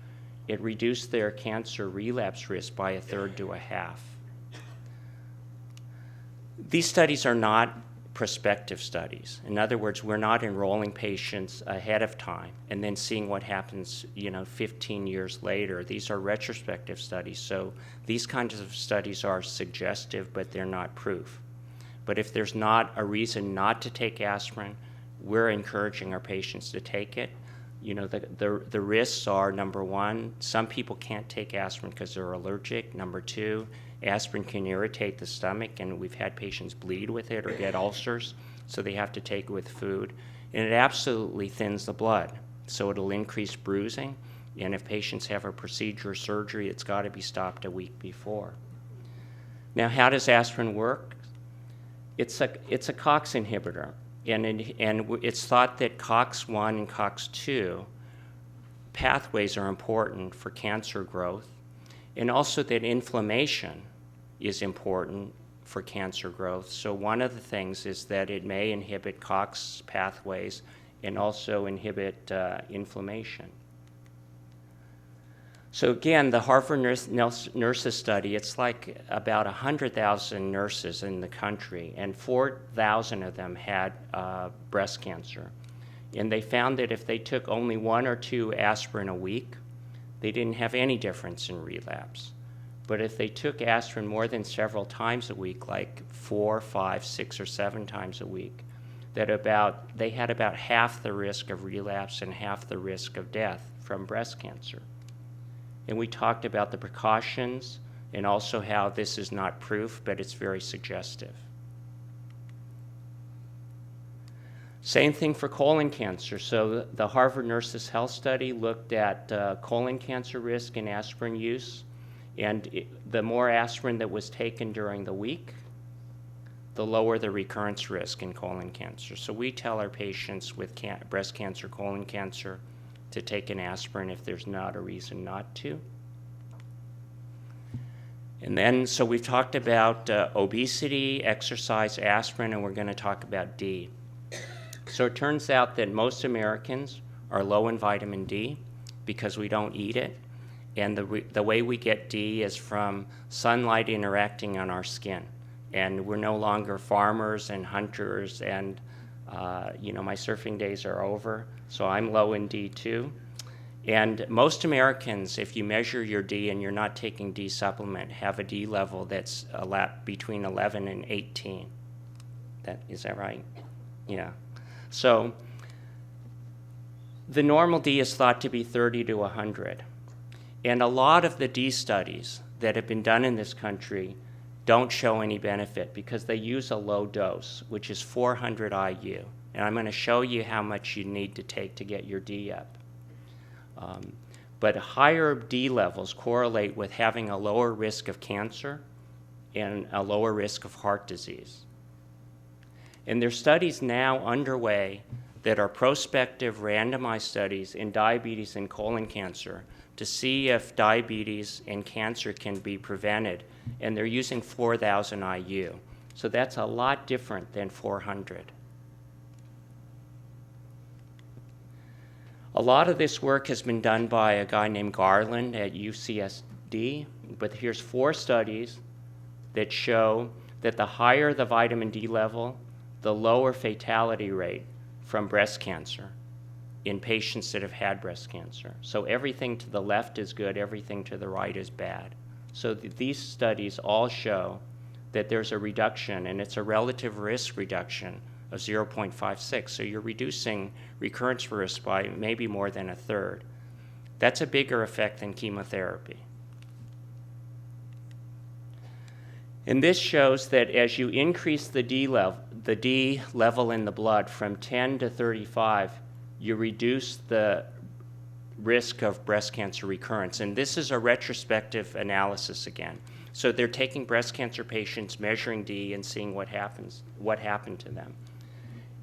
it reduced their cancer relapse risk by 1/3 to 1/2. These studies are not prospective studies. In other words, we're not enrolling patients ahead of time and then seeing what happens, 15 years later. These are retrospective studies, so these kinds of studies are suggestive, but they're not proof. But if there's not a reason not to take aspirin, we're encouraging our patients to take it. The risks are, number one, some people can't take aspirin because they're allergic. Number two, aspirin can irritate the stomach, and we've had patients bleed with it or get ulcers. so they have to take it with food. And it absolutely thins the blood, so it'll increase bruising. And if patients have a procedure or surgery, it's got to be stopped a week before. Now, how does aspirin work? It's a COX inhibitor, and it's thought that COX-1 and COX-2 pathways are important for cancer growth, and also that inflammation is important for cancer growth. So one of the things is that it may inhibit COX pathways and also inhibit inflammation. So again, the Harvard nurses study, it's like about 100,000 nurses in the country, and 4,000 of them had breast cancer. And they found that if they took only 1 or 2 aspirin a week, they didn't have any difference in relapse. But if they took aspirin more than several times a week, like 4, 5, 6, or 7 times a week, they had about half the risk of relapse and half the risk of death from breast cancer. And we talked about the precautions and also how this is not proof, but it's very suggestive. Same thing for colon cancer. So the Harvard Nurses Health Study looked at colon cancer risk and aspirin use. And the more aspirin that was taken during the week, the lower the recurrence risk in colon cancer. So we tell our patients with breast cancer, colon cancer, to take an aspirin if there's not a reason not to. And then, so we've talked about obesity, exercise, aspirin, and we're going to talk about D. So it turns out that most Americans are low in vitamin D because we don't eat it. And the way we get D is from sunlight interacting on our skin. And we're no longer farmers and hunters, and my surfing days are over, so I'm low in D too. And most Americans, if you measure your D and you're not taking D supplement, have a D level that's between 11 and 18. Is that right? Yeah. So the normal D is thought to be 30 to 100. And a lot of the D studies that have been done in this country don't show any benefit because they use a low dose, which is 400 IU. And I'm going to show you how much you need to take to get your D up. But higher D levels correlate with having a lower risk of cancer and a lower risk of heart disease. And there are studies now underway that are prospective randomized studies in diabetes and colon cancer to see if diabetes and cancer can be prevented, and they're using 4,000 IU. So that's a lot different than 400. A lot of this work has been done by a guy named Garland at UCSD, but here's 4 studies that show that the higher the vitamin D level, the lower fatality rate from breast cancer in patients that have had breast cancer. So everything to the left is good, everything to the right is bad. So these studies all show that there's a reduction, and it's a relative risk reduction of 0.56. So you're reducing recurrence risk by maybe more than a third. That's a bigger effect than chemotherapy. And this shows that as you increase the D level in the blood from 10 to 35, you reduce the risk of breast cancer recurrence. And this is a retrospective analysis again. So they're taking breast cancer patients, measuring D, and seeing what happened to them.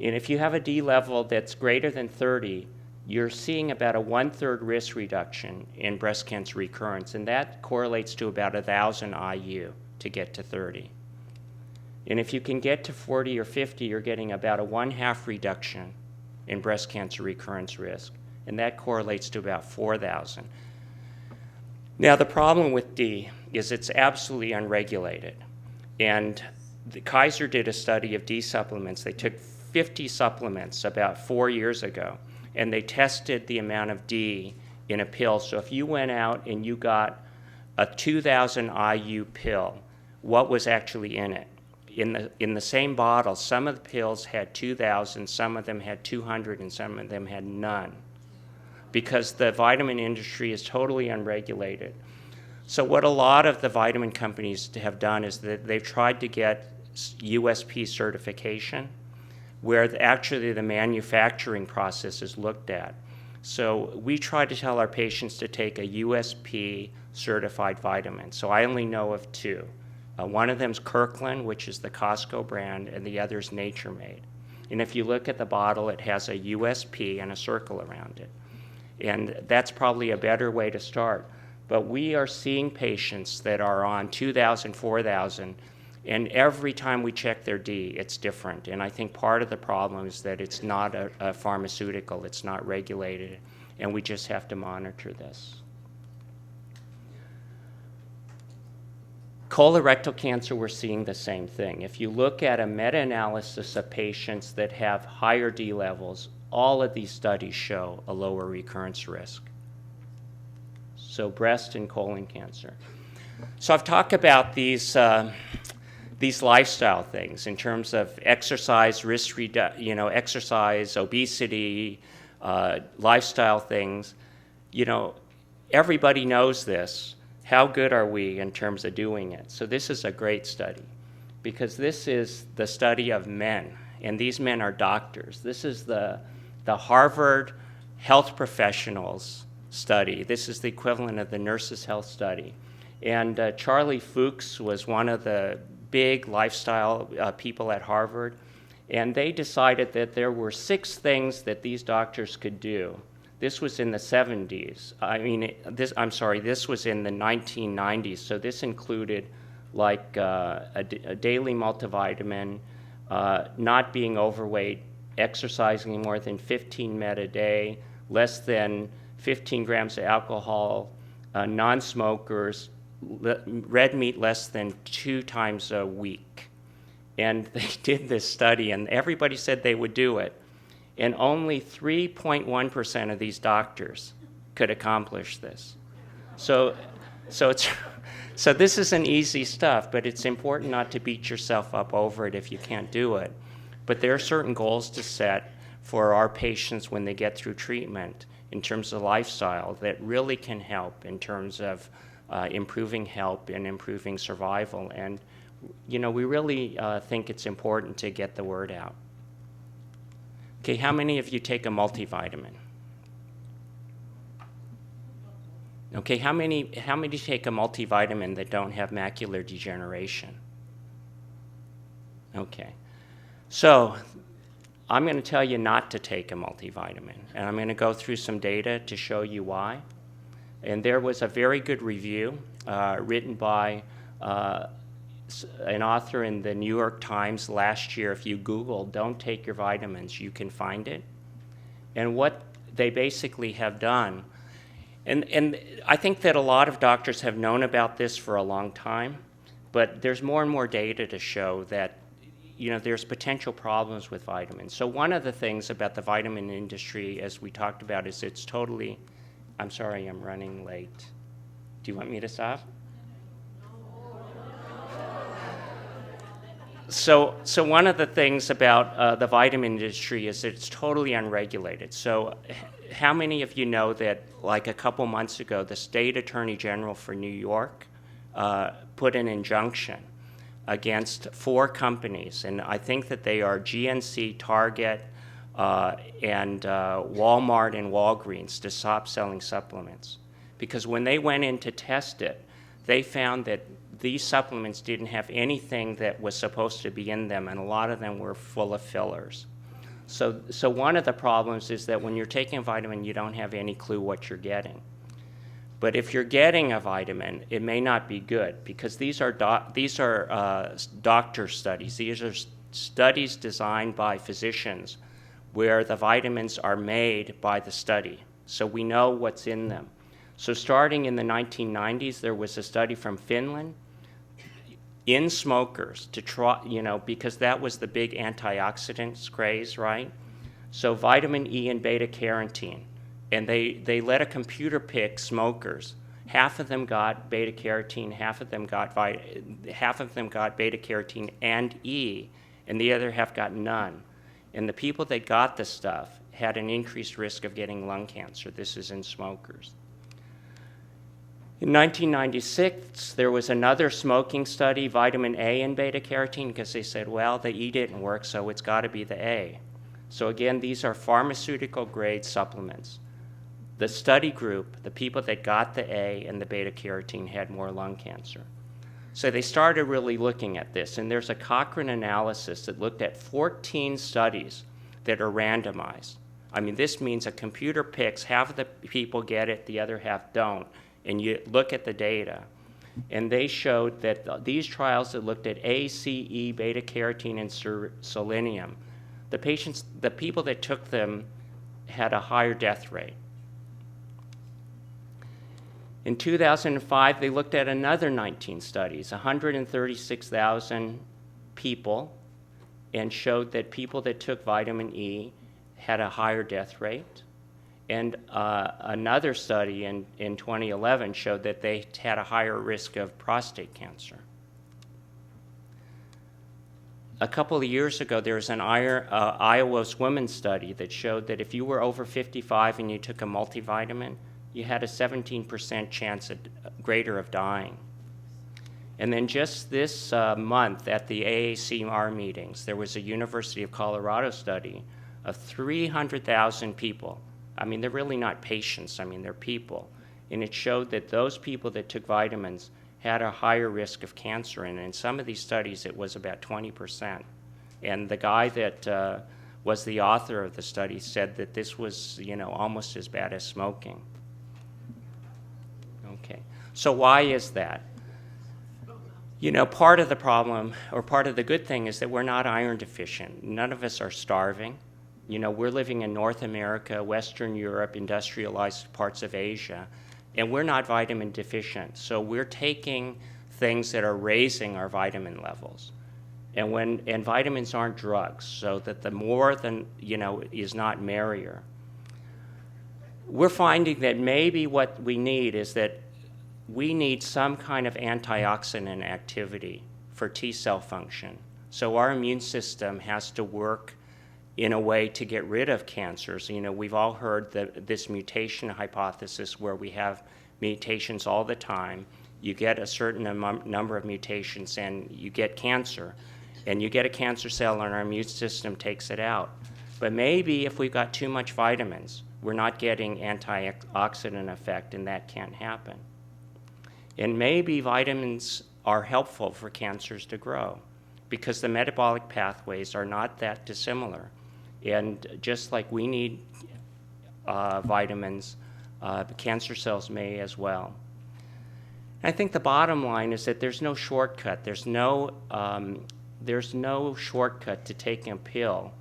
And if you have a D level that's greater than 30, you're seeing about a 1/3 risk reduction in breast cancer recurrence, and that correlates to about 1,000 IU to get to 30. And if you can get to 40 or 50, you're getting about a 1/2 reduction in breast cancer recurrence risk, and that correlates to about 4,000. Now, the problem with D is it's absolutely unregulated. And Kaiser did a study of D supplements. They took 50 supplements about 4 years ago, and they tested the amount of D in a pill. So if you went out and you got a 2,000 IU pill, what was actually in it? In the same bottle, some of the pills had 2,000, some of them had 200, and some of them had none, because the vitamin industry is totally unregulated. So what a lot of the vitamin companies have done is that they've tried to get USP certification, where actually the manufacturing process is looked at. So we try to tell our patients to take a USP certified vitamin. So I only know of two. One of them is Kirkland, which is the Costco brand, and the other is Nature Made. And if you look at the bottle, it has a USP and a circle around it. And that's probably a better way to start. But we are seeing patients that are on 2,000, 4,000, and every time we check their D, it's different. And I think part of the problem is that it's not a pharmaceutical, it's not regulated, and we just have to monitor this. Colorectal cancer, we're seeing the same thing. If you look at a meta-analysis of patients that have higher D levels, all of these studies show a lower recurrence risk. So breast and colon cancer. So I've talked about these lifestyle things in terms of exercise, exercise, obesity, lifestyle things. Everybody knows this. How good are we in terms of doing it? So this is a great study because this is the study of men, and these men are doctors. This is the Harvard Health Professionals study. This is the equivalent of the Nurses' Health Study. And Charlie Fuchs was one of the big lifestyle people at Harvard, and they decided that there were 6 things that these doctors could do. This was in the 70s. This was in the 1990s. So this included like a daily multivitamin, not being overweight, exercising more than 15 minutes a day, less than 15 grams of alcohol, non-smokers, red meat less than 2 times a week. And they did this study, and everybody said they would do it. And only 3.1% of these doctors could accomplish this. So this isn't easy stuff, but it's important not to beat yourself up over it if you can't do it. But there are certain goals to set for our patients when they get through treatment in terms of lifestyle that really can help in terms of improving health and improving survival. And, we really think it's important to get the word out. Okay, how many of you take a multivitamin? Okay, how many take a multivitamin that don't have macular degeneration? Okay, so I'm going to tell you not to take a multivitamin, and I'm going to go through some data to show you why. And there was a very good review written by an author in the New York Times last year. If you Google "don't take your vitamins," you can find it. And what they basically have done, and I think that a lot of doctors have known about this for a long time, but there's more and more data to show that there's potential problems with vitamins. So one of the things about the vitamin industry, as we talked about, is it's totally, I'm sorry, I'm running late. Do you want me to stop? So one of the things about the vitamin industry is that it's totally unregulated. So how many of you know that like a couple months ago, the state attorney general for New York put an injunction against 4 companies, and I think that they are GNC, Target, and Walmart and Walgreens, to stop selling supplements. Because when they went in to test it, they found that these supplements didn't have anything that was supposed to be in them, and a lot of them were full of fillers. So one of the problems is that when you're taking a vitamin, you don't have any clue what you're getting. But if you're getting a vitamin, it may not be good, because these are doctor studies. These are studies designed by physicians where the vitamins are made by the study. So we know what's in them. So starting in the 1990s, there was a study from Finland in smokers to try, because that was the big antioxidant craze, right? So vitamin E and beta carotene. And they let a computer pick smokers. Half of them got beta carotene, half of them got beta carotene and E, and the other half got none. And the people that got the stuff had an increased risk of getting lung cancer. This is in smokers. In 1996, there was another smoking study, vitamin A and beta-carotene, because they said, well, the E didn't work, so it's got to be the A. So again, these are pharmaceutical-grade supplements. The study group, the people that got the A and the beta-carotene, had more lung cancer. So they started really looking at this, and there's a Cochrane analysis that looked at 14 studies that are randomized. I mean, this means a computer picks, half of the people get it, the other half don't, and you look at the data. And they showed that these trials that looked at A, C, E, beta-carotene, and selenium, the people that took them had a higher death rate. In 2005, they looked at another 19 studies, 136,000 people, and showed that people that took vitamin E had a higher death rate. And another study in 2011 showed that they had a higher risk of prostate cancer. A couple of years ago, there was an Iowa women's study that showed that if you were over 55 and you took a multivitamin, you had a 17% chance greater of dying. And then just this month at the AACR meetings, there was a University of Colorado study of 300,000 people. I mean, they're really not patients, I mean, they're people. And it showed that those people that took vitamins had a higher risk of cancer, and in some of these studies it was about 20%. And the guy that was the author of the study said that this was, almost as bad as smoking. Okay, so why is that? Part of the problem, or part of the good thing, is that we're not iron deficient. None of us are starving. We're living in North America, Western Europe, industrialized parts of Asia, and we're not vitamin deficient. So we're taking things that are raising our vitamin levels. And vitamins aren't drugs, so that the more than, is not merrier. We're finding that maybe what we need is that we need some kind of antioxidant activity for T cell function. So our immune system has to work in a way to get rid of cancers. We've all heard this mutation hypothesis where we have mutations all the time. You get a certain number of mutations and you get cancer. And you get a cancer cell and our immune system takes it out. But maybe if we've got too much vitamins, we're not getting antioxidant effect, and that can't happen. And maybe vitamins are helpful for cancers to grow because the metabolic pathways are not that dissimilar. And just like we need vitamins, the cancer cells may as well. I think the bottom line is that there's no shortcut. There's no shortcut to taking a pill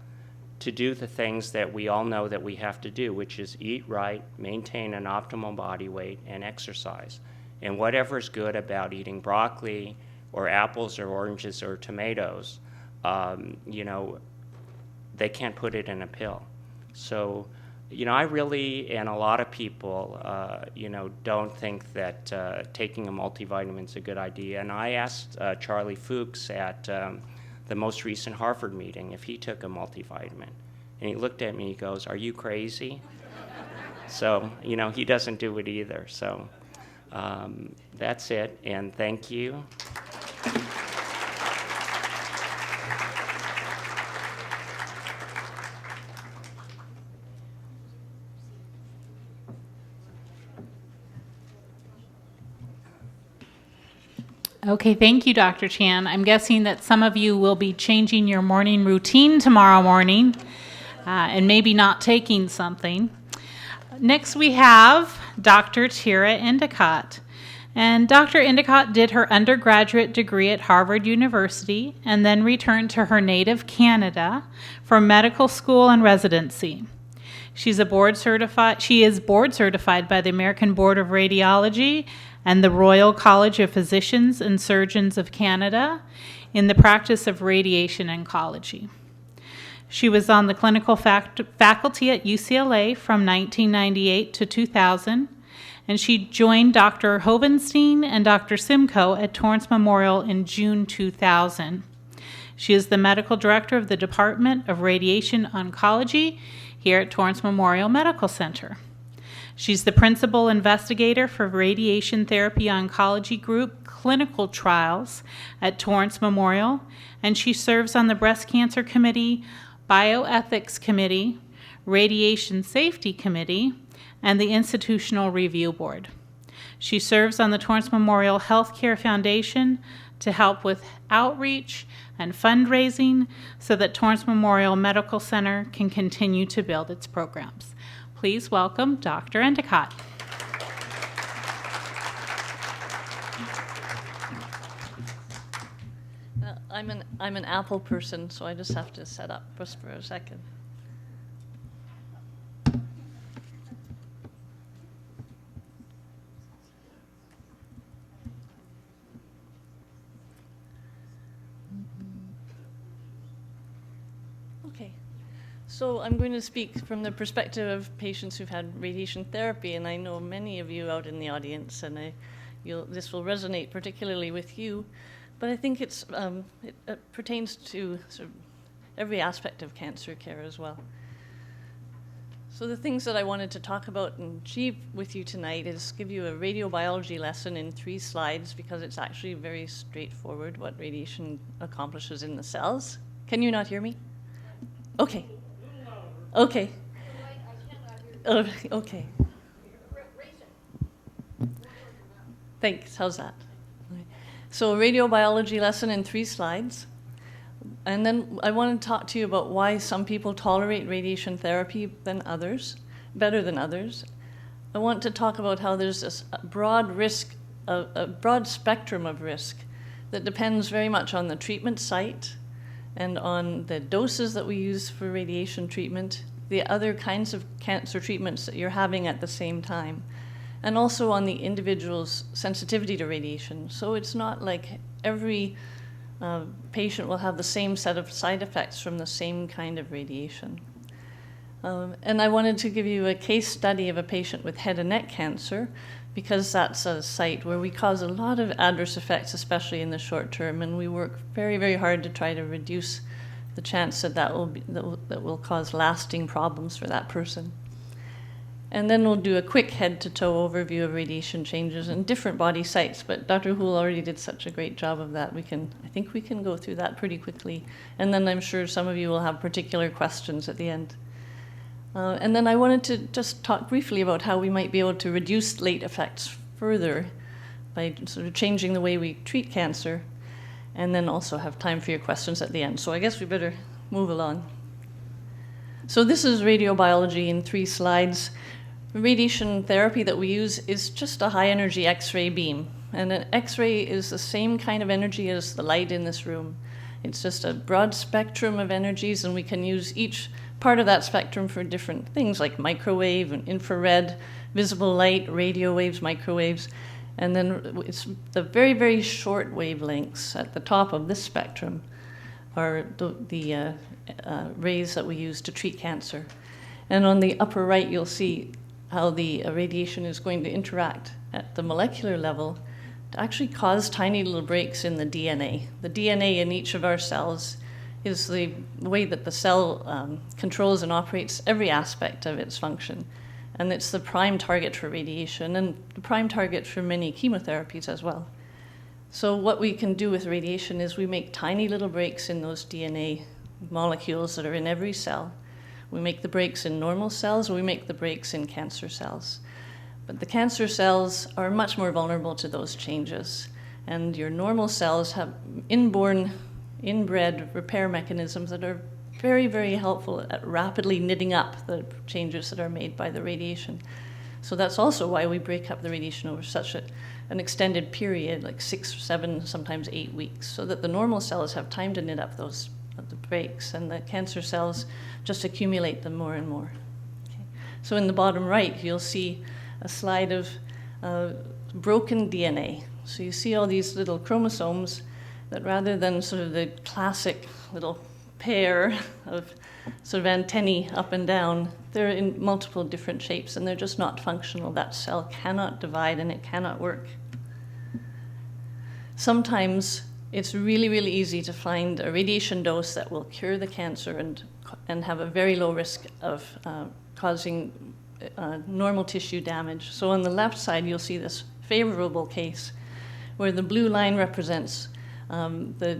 to do the things that we all know that we have to do, which is eat right, maintain an optimal body weight, and exercise. And whatever's good about eating broccoli or apples or oranges or tomatoes, they can't put it in a pill. So, I really, and a lot of people, don't think that taking a multivitamin is a good idea. And I asked Charlie Fuchs at the most recent Harvard meeting if he took a multivitamin. And he looked at me and he goes, "Are you crazy?" So, he doesn't do it either. So that's it, and thank you. Okay, thank you, Dr. Chan. I'm guessing that some of you will be changing your morning routine tomorrow morning and maybe not taking something. Next, we have Dr. Thyra Endicott. And Dr. Endicott did her undergraduate degree at Harvard University and then returned to her native Canada for medical school and residency. She is board certified by the American Board of Radiology and the Royal College of Physicians and Surgeons of Canada in the practice of radiation oncology. She was on the clinical faculty at UCLA from 1998 to 2000, and she joined Dr. Hovenstein and Dr. Simcoe at Torrance Memorial in June 2000. She is the medical director of the Department of Radiation Oncology here at Torrance Memorial Medical Center. She's the principal investigator for Radiation Therapy Oncology Group clinical trials at Torrance Memorial, and she serves on the Breast Cancer Committee, Bioethics Committee, Radiation Safety Committee, and the Institutional Review Board. She serves on the Torrance Memorial Healthcare Foundation to help with outreach and fundraising so that Torrance Memorial Medical Center can continue to build its programs. Please welcome Dr. Endicott. I'm an Apple person, so I just have to set up just for a second. Okay, so I'm going to speak from the perspective of patients who've had radiation therapy, and I know many of you out in the audience, and this will resonate particularly with you. But I think it pertains to sort of every aspect of cancer care as well. So the things that I wanted to talk about and achieve with you tonight is give you a radiobiology lesson in 3 slides, because it's actually very straightforward what radiation accomplishes in the cells. Can you not hear me? Okay. Okay. Okay. Thanks. How's that? So a radiobiology lesson in 3 slides. And then I want to talk to you about why some people tolerate radiation therapy better than others. I want to talk about how there's this broad risk, a broad spectrum of risk that depends very much on the treatment site and on the doses that we use for radiation treatment, the other kinds of cancer treatments that you're having at the same time, and also on the individual's sensitivity to radiation. So it's not like every patient will have the same set of side effects from the same kind of radiation. And I wanted to give you a case study of a patient with head and neck cancer, because that's a site where we cause a lot of adverse effects, especially in the short term, and we work very, very hard to try to reduce the chance that will cause lasting problems for that person. And then we'll do a quick head-to-toe overview of radiation changes in different body sites, but Dr. Hool already did such a great job of that. I think we can go through that pretty quickly. And then I'm sure some of you will have particular questions at the end. And then I wanted to just talk briefly about how we might be able to reduce late effects further by sort of changing the way we treat cancer, and then also have time for your questions at the end. So I guess we better move along. So this is radiobiology in 3 slides. Radiation therapy that we use is just a high-energy X-ray beam. And an X-ray is the same kind of energy as the light in this room. It's just a broad spectrum of energies, and we can use each part of that spectrum for different things like microwave and infrared, visible light, radio waves, microwaves. And then it's the very, very short wavelengths at the top of this spectrum are the rays that we use to treat cancer. And on the upper right, you'll see how the radiation is going to interact at the molecular level to actually cause tiny little breaks in the DNA. The DNA in each of our cells is the way that the cell controls and operates every aspect of its function. And it's the prime target for radiation and the prime target for many chemotherapies as well. So what we can do with radiation is we make tiny little breaks in those DNA molecules that are in every cell. We make the breaks in normal cells, we make the breaks in cancer cells. But the cancer cells are much more vulnerable to those changes. And your normal cells have inbred repair mechanisms that are very, very helpful at rapidly knitting up the changes that are made by the radiation. So that's also why we break up the radiation over such an extended period, like 6, 7, sometimes 8 weeks, so that the normal cells have time to knit up the breaks, and the cancer cells just accumulate them more and more. Okay. So in the bottom right, you'll see a slide of broken DNA. So you see all these little chromosomes that, rather than sort of the classic little pair of sort of antennae up and down, they're in multiple different shapes, and they're just not functional. That cell cannot divide, and it cannot work. Sometimes it's really, really easy to find a radiation dose that will cure the cancer and have a very low risk of causing normal tissue damage. So on the left side, you'll see this favorable case where the blue line represents the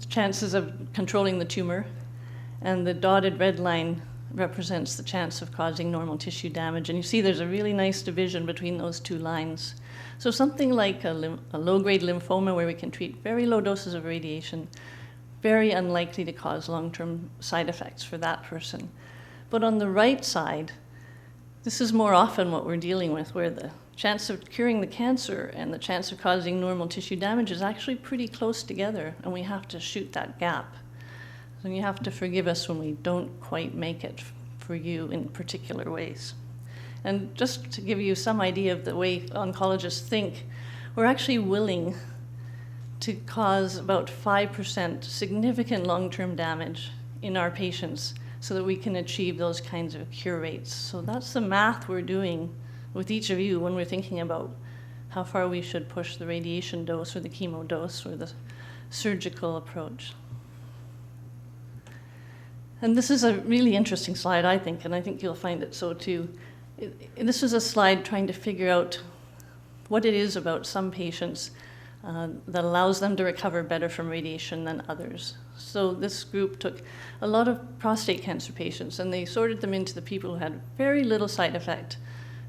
chances of controlling the tumor, and the dotted red line represents the chance of causing normal tissue damage. And you see there's a really nice division between those two lines. So something like a low-grade lymphoma where we can treat very low doses of radiation, very unlikely to cause long-term side effects for that person. But on the right side, this is more often what we're dealing with, where the chance of curing the cancer and the chance of causing normal tissue damage is actually pretty close together, and we have to shoot that gap. So you have to forgive us when we don't quite make it for you in particular ways. And just to give you some idea of the way oncologists think, we're actually willing to cause about 5% significant long-term damage in our patients so that we can achieve those kinds of cure rates. So that's the math we're doing with each of you when we're thinking about how far we should push the radiation dose or the chemo dose or the surgical approach. And this is a really interesting slide, I think, and I think you'll find it so too. This is a slide trying to figure out what it is about some patients that allows them to recover better from radiation than others. So this group took a lot of prostate cancer patients, and they sorted them into the people who had very little side effect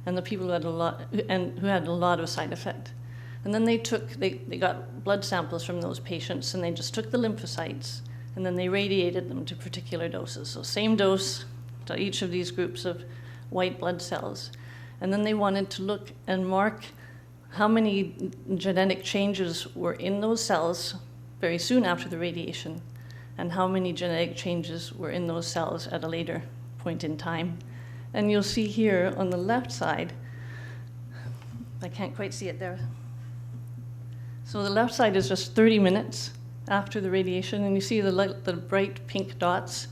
and the people who had a lot of side effect. And then they got blood samples from those patients, and they just took the lymphocytes, and then they radiated them to particular doses. So same dose to each of these groups of white blood cells. And then they wanted to look and mark how many genetic changes were in those cells very soon after the radiation, and how many genetic changes were in those cells at a later point in time. And you'll see here on the left side, I can't quite see it there. So the left side is just 30 minutes after the radiation, and you see the bright pink dots.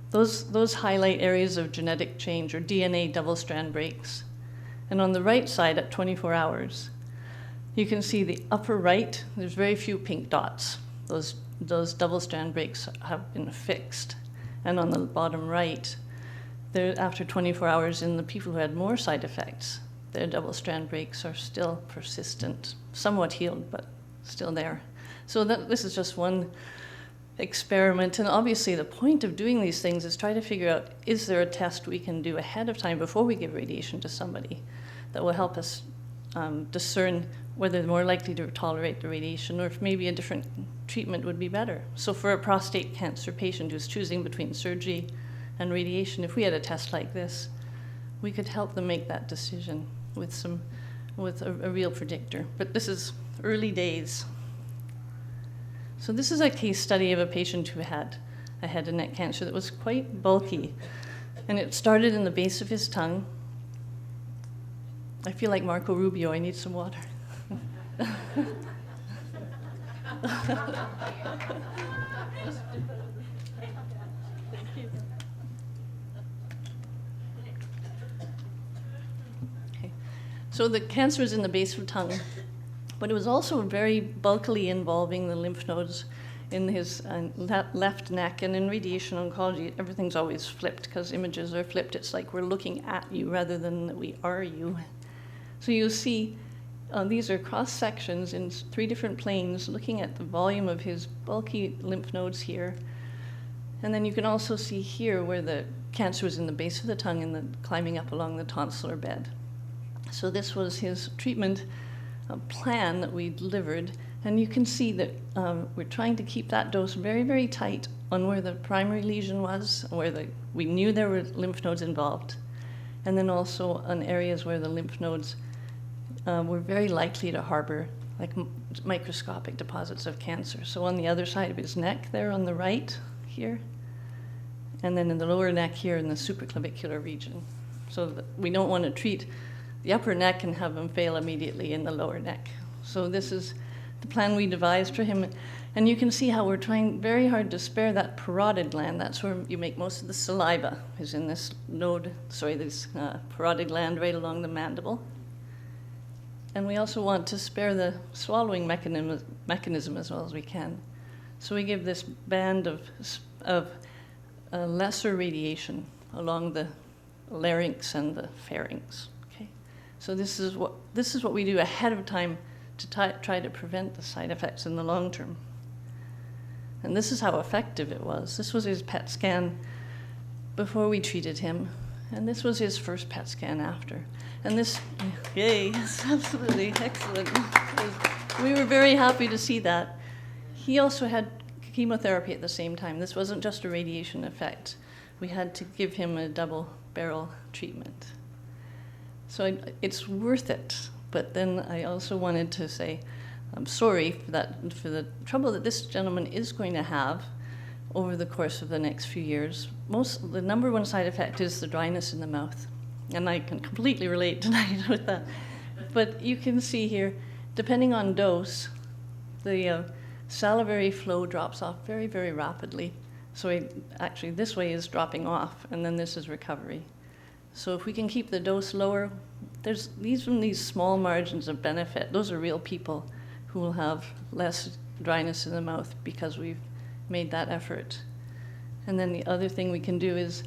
Those highlight areas of genetic change or DNA double-strand breaks. And on the right side at 24 hours, you can see the upper right, there's very few pink dots. Those double-strand breaks have been fixed. And on the bottom right, after 24 hours in the people who had more side effects, their double-strand breaks are still persistent, somewhat healed, but still there. So this is just one experiment, and obviously the point of doing these things is try to figure out, is there a test we can do ahead of time before we give radiation to somebody that will help us discern whether they're more likely to tolerate the radiation, or if maybe a different treatment would be better. So for a prostate cancer patient who's choosing between surgery and radiation, if we had a test like this, we could help them make that decision with a real predictor. But this is early days. So this is a case study of a patient who had a head and neck cancer that was quite bulky. And it started in the base of his tongue. I feel like Marco Rubio, I need some water. Okay. So the cancer is in the base of the tongue, but it was also very bulkily involving the lymph nodes in his left neck. And in radiation oncology, everything's always flipped because images are flipped. It's like we're looking at you rather than that we are you. So you see these are cross sections in 3 different planes looking at the volume of his bulky lymph nodes here. And then you can also see here where the cancer was in the base of the tongue and then climbing up along the tonsillar bed. So this was his treatment plan that we delivered. And you can see that we're trying to keep that dose very, very tight on where the primary lesion was, where we knew there were lymph nodes involved, and then also on areas where the lymph nodes were very likely to harbor like microscopic deposits of cancer. So on the other side of his neck there on the right here, and then in the lower neck here in the supraclavicular region. So we don't want to treat the upper neck and have him fail immediately in the lower neck. So this is the plan we devised for him. And you can see how we're trying very hard to spare that parotid gland. That's where you make most of the saliva, is in this this parotid gland right along the mandible. And we also want to spare the swallowing mechanism as well as we can. So we give this band of lesser radiation along the larynx and the pharynx. Okay, so this is what we do ahead of time to try to prevent the side effects in the long term. And this is how effective it was. This was his PET scan before we treated him, and this was his first PET scan after. And this, yay, yes, absolutely excellent. We were very happy to see that. He also had chemotherapy at the same time. This wasn't just a radiation effect. We had to give him a double barrel treatment. So it's worth it. But then I also wanted to say, I'm sorry for the trouble that this gentleman is going to have over the course of the next few years. The number one side effect is the dryness in the mouth. And I can completely relate tonight with that. But you can see here, depending on dose, the salivary flow drops off very, very rapidly. So actually this way is dropping off, and then this is recovery. So if we can keep the dose lower, there's these small margins of benefit. Those are real people who will have less dryness in the mouth because we've made that effort. And then the other thing we can do is,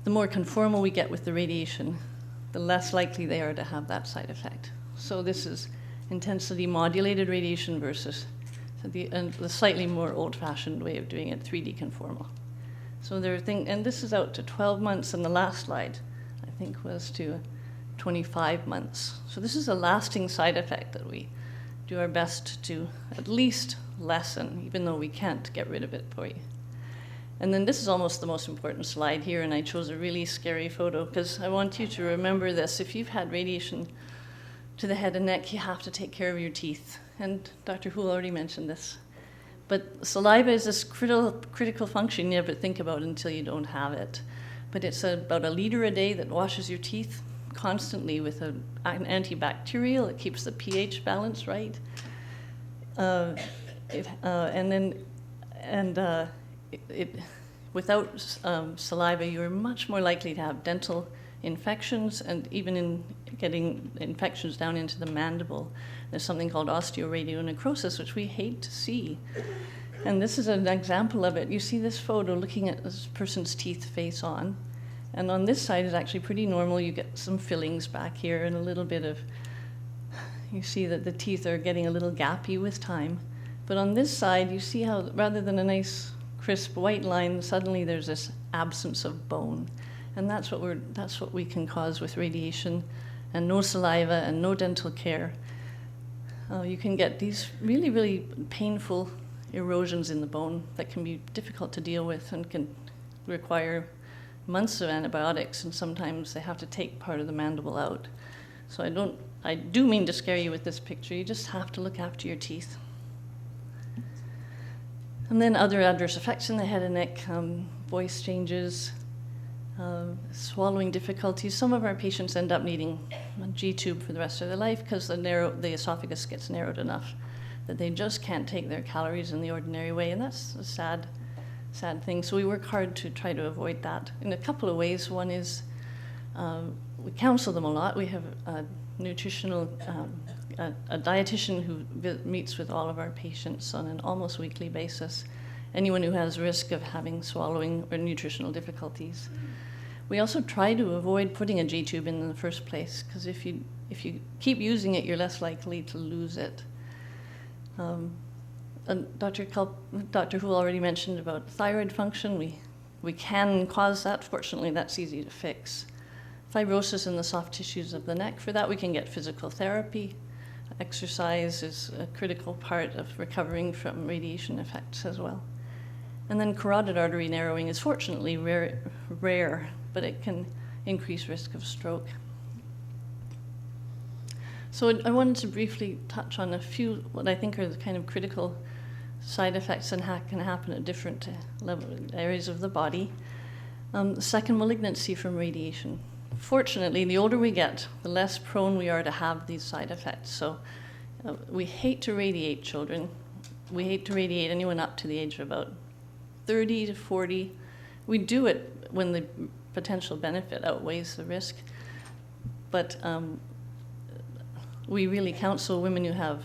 the more conformal we get with the radiation, the less likely they are to have that side effect. So this is intensity modulated radiation versus the slightly more old-fashioned way of doing it, 3D conformal. So and this is out to 12 months, and the last slide, I think, was to 25 months. So this is a lasting side effect that we do our best to at least lessen, even though we can't get rid of it for you. And then this is almost the most important slide here, and I chose a really scary photo because I want you to remember this. If you've had radiation to the head and neck, you have to take care of your teeth. And Dr. Hool already mentioned this. But saliva is this critical function you never think about until you don't have it. But it's about 1 liter a day that washes your teeth constantly with an antibacterial. It keeps the pH balance right. Without saliva, you're much more likely to have dental infections, and even in getting infections down into the mandible. There's something called osteoradionecrosis, which we hate to see. And this is an example of it. You see this photo looking at this person's teeth face on. And on this side is actually pretty normal. You get some fillings back here and a little bit of, you see that the teeth are getting a little gappy with time. But on this side, you see how rather than a nice crisp white line, suddenly there's this absence of bone. And that's what we can cause with radiation and no saliva and no dental care. You can get these really, really painful erosions in the bone that can be difficult to deal with and can require months of antibiotics, and sometimes they have to take part of the mandible out. So I do mean to scare you with this picture. You just have to look after your teeth. And then other adverse effects in the head and neck, voice changes, swallowing difficulties. Some of our patients end up needing a G-tube for the rest of their life because the esophagus gets narrowed enough that they just can't take their calories in the ordinary way, and that's a sad thing. So we work hard to try to avoid that in a couple of ways. One is we counsel them a lot. We have a dietitian who meets with all of our patients on an almost weekly basis, anyone who has risk of having swallowing or nutritional difficulties. We also try to avoid putting a G-tube in the first place, because if you keep using it, you're less likely to lose it. And Dr. Hool already mentioned about thyroid function. We can cause that. Fortunately, that's easy to fix. Fibrosis in the soft tissues of the neck. For that, we can get physical therapy. Exercise is a critical part of recovering from radiation effects as well. And then carotid artery narrowing is fortunately rare, but it can increase risk of stroke. So I wanted to briefly touch on a few what I think are the kind of critical side effects and how can happen at different areas of the body. Second, malignancy from radiation. Fortunately, the older we get, the less prone we are to have these side effects. So we hate to radiate children. We hate to radiate anyone up to the age of about 30 to 40. We do it when the potential benefit outweighs the risk. But we really counsel women who have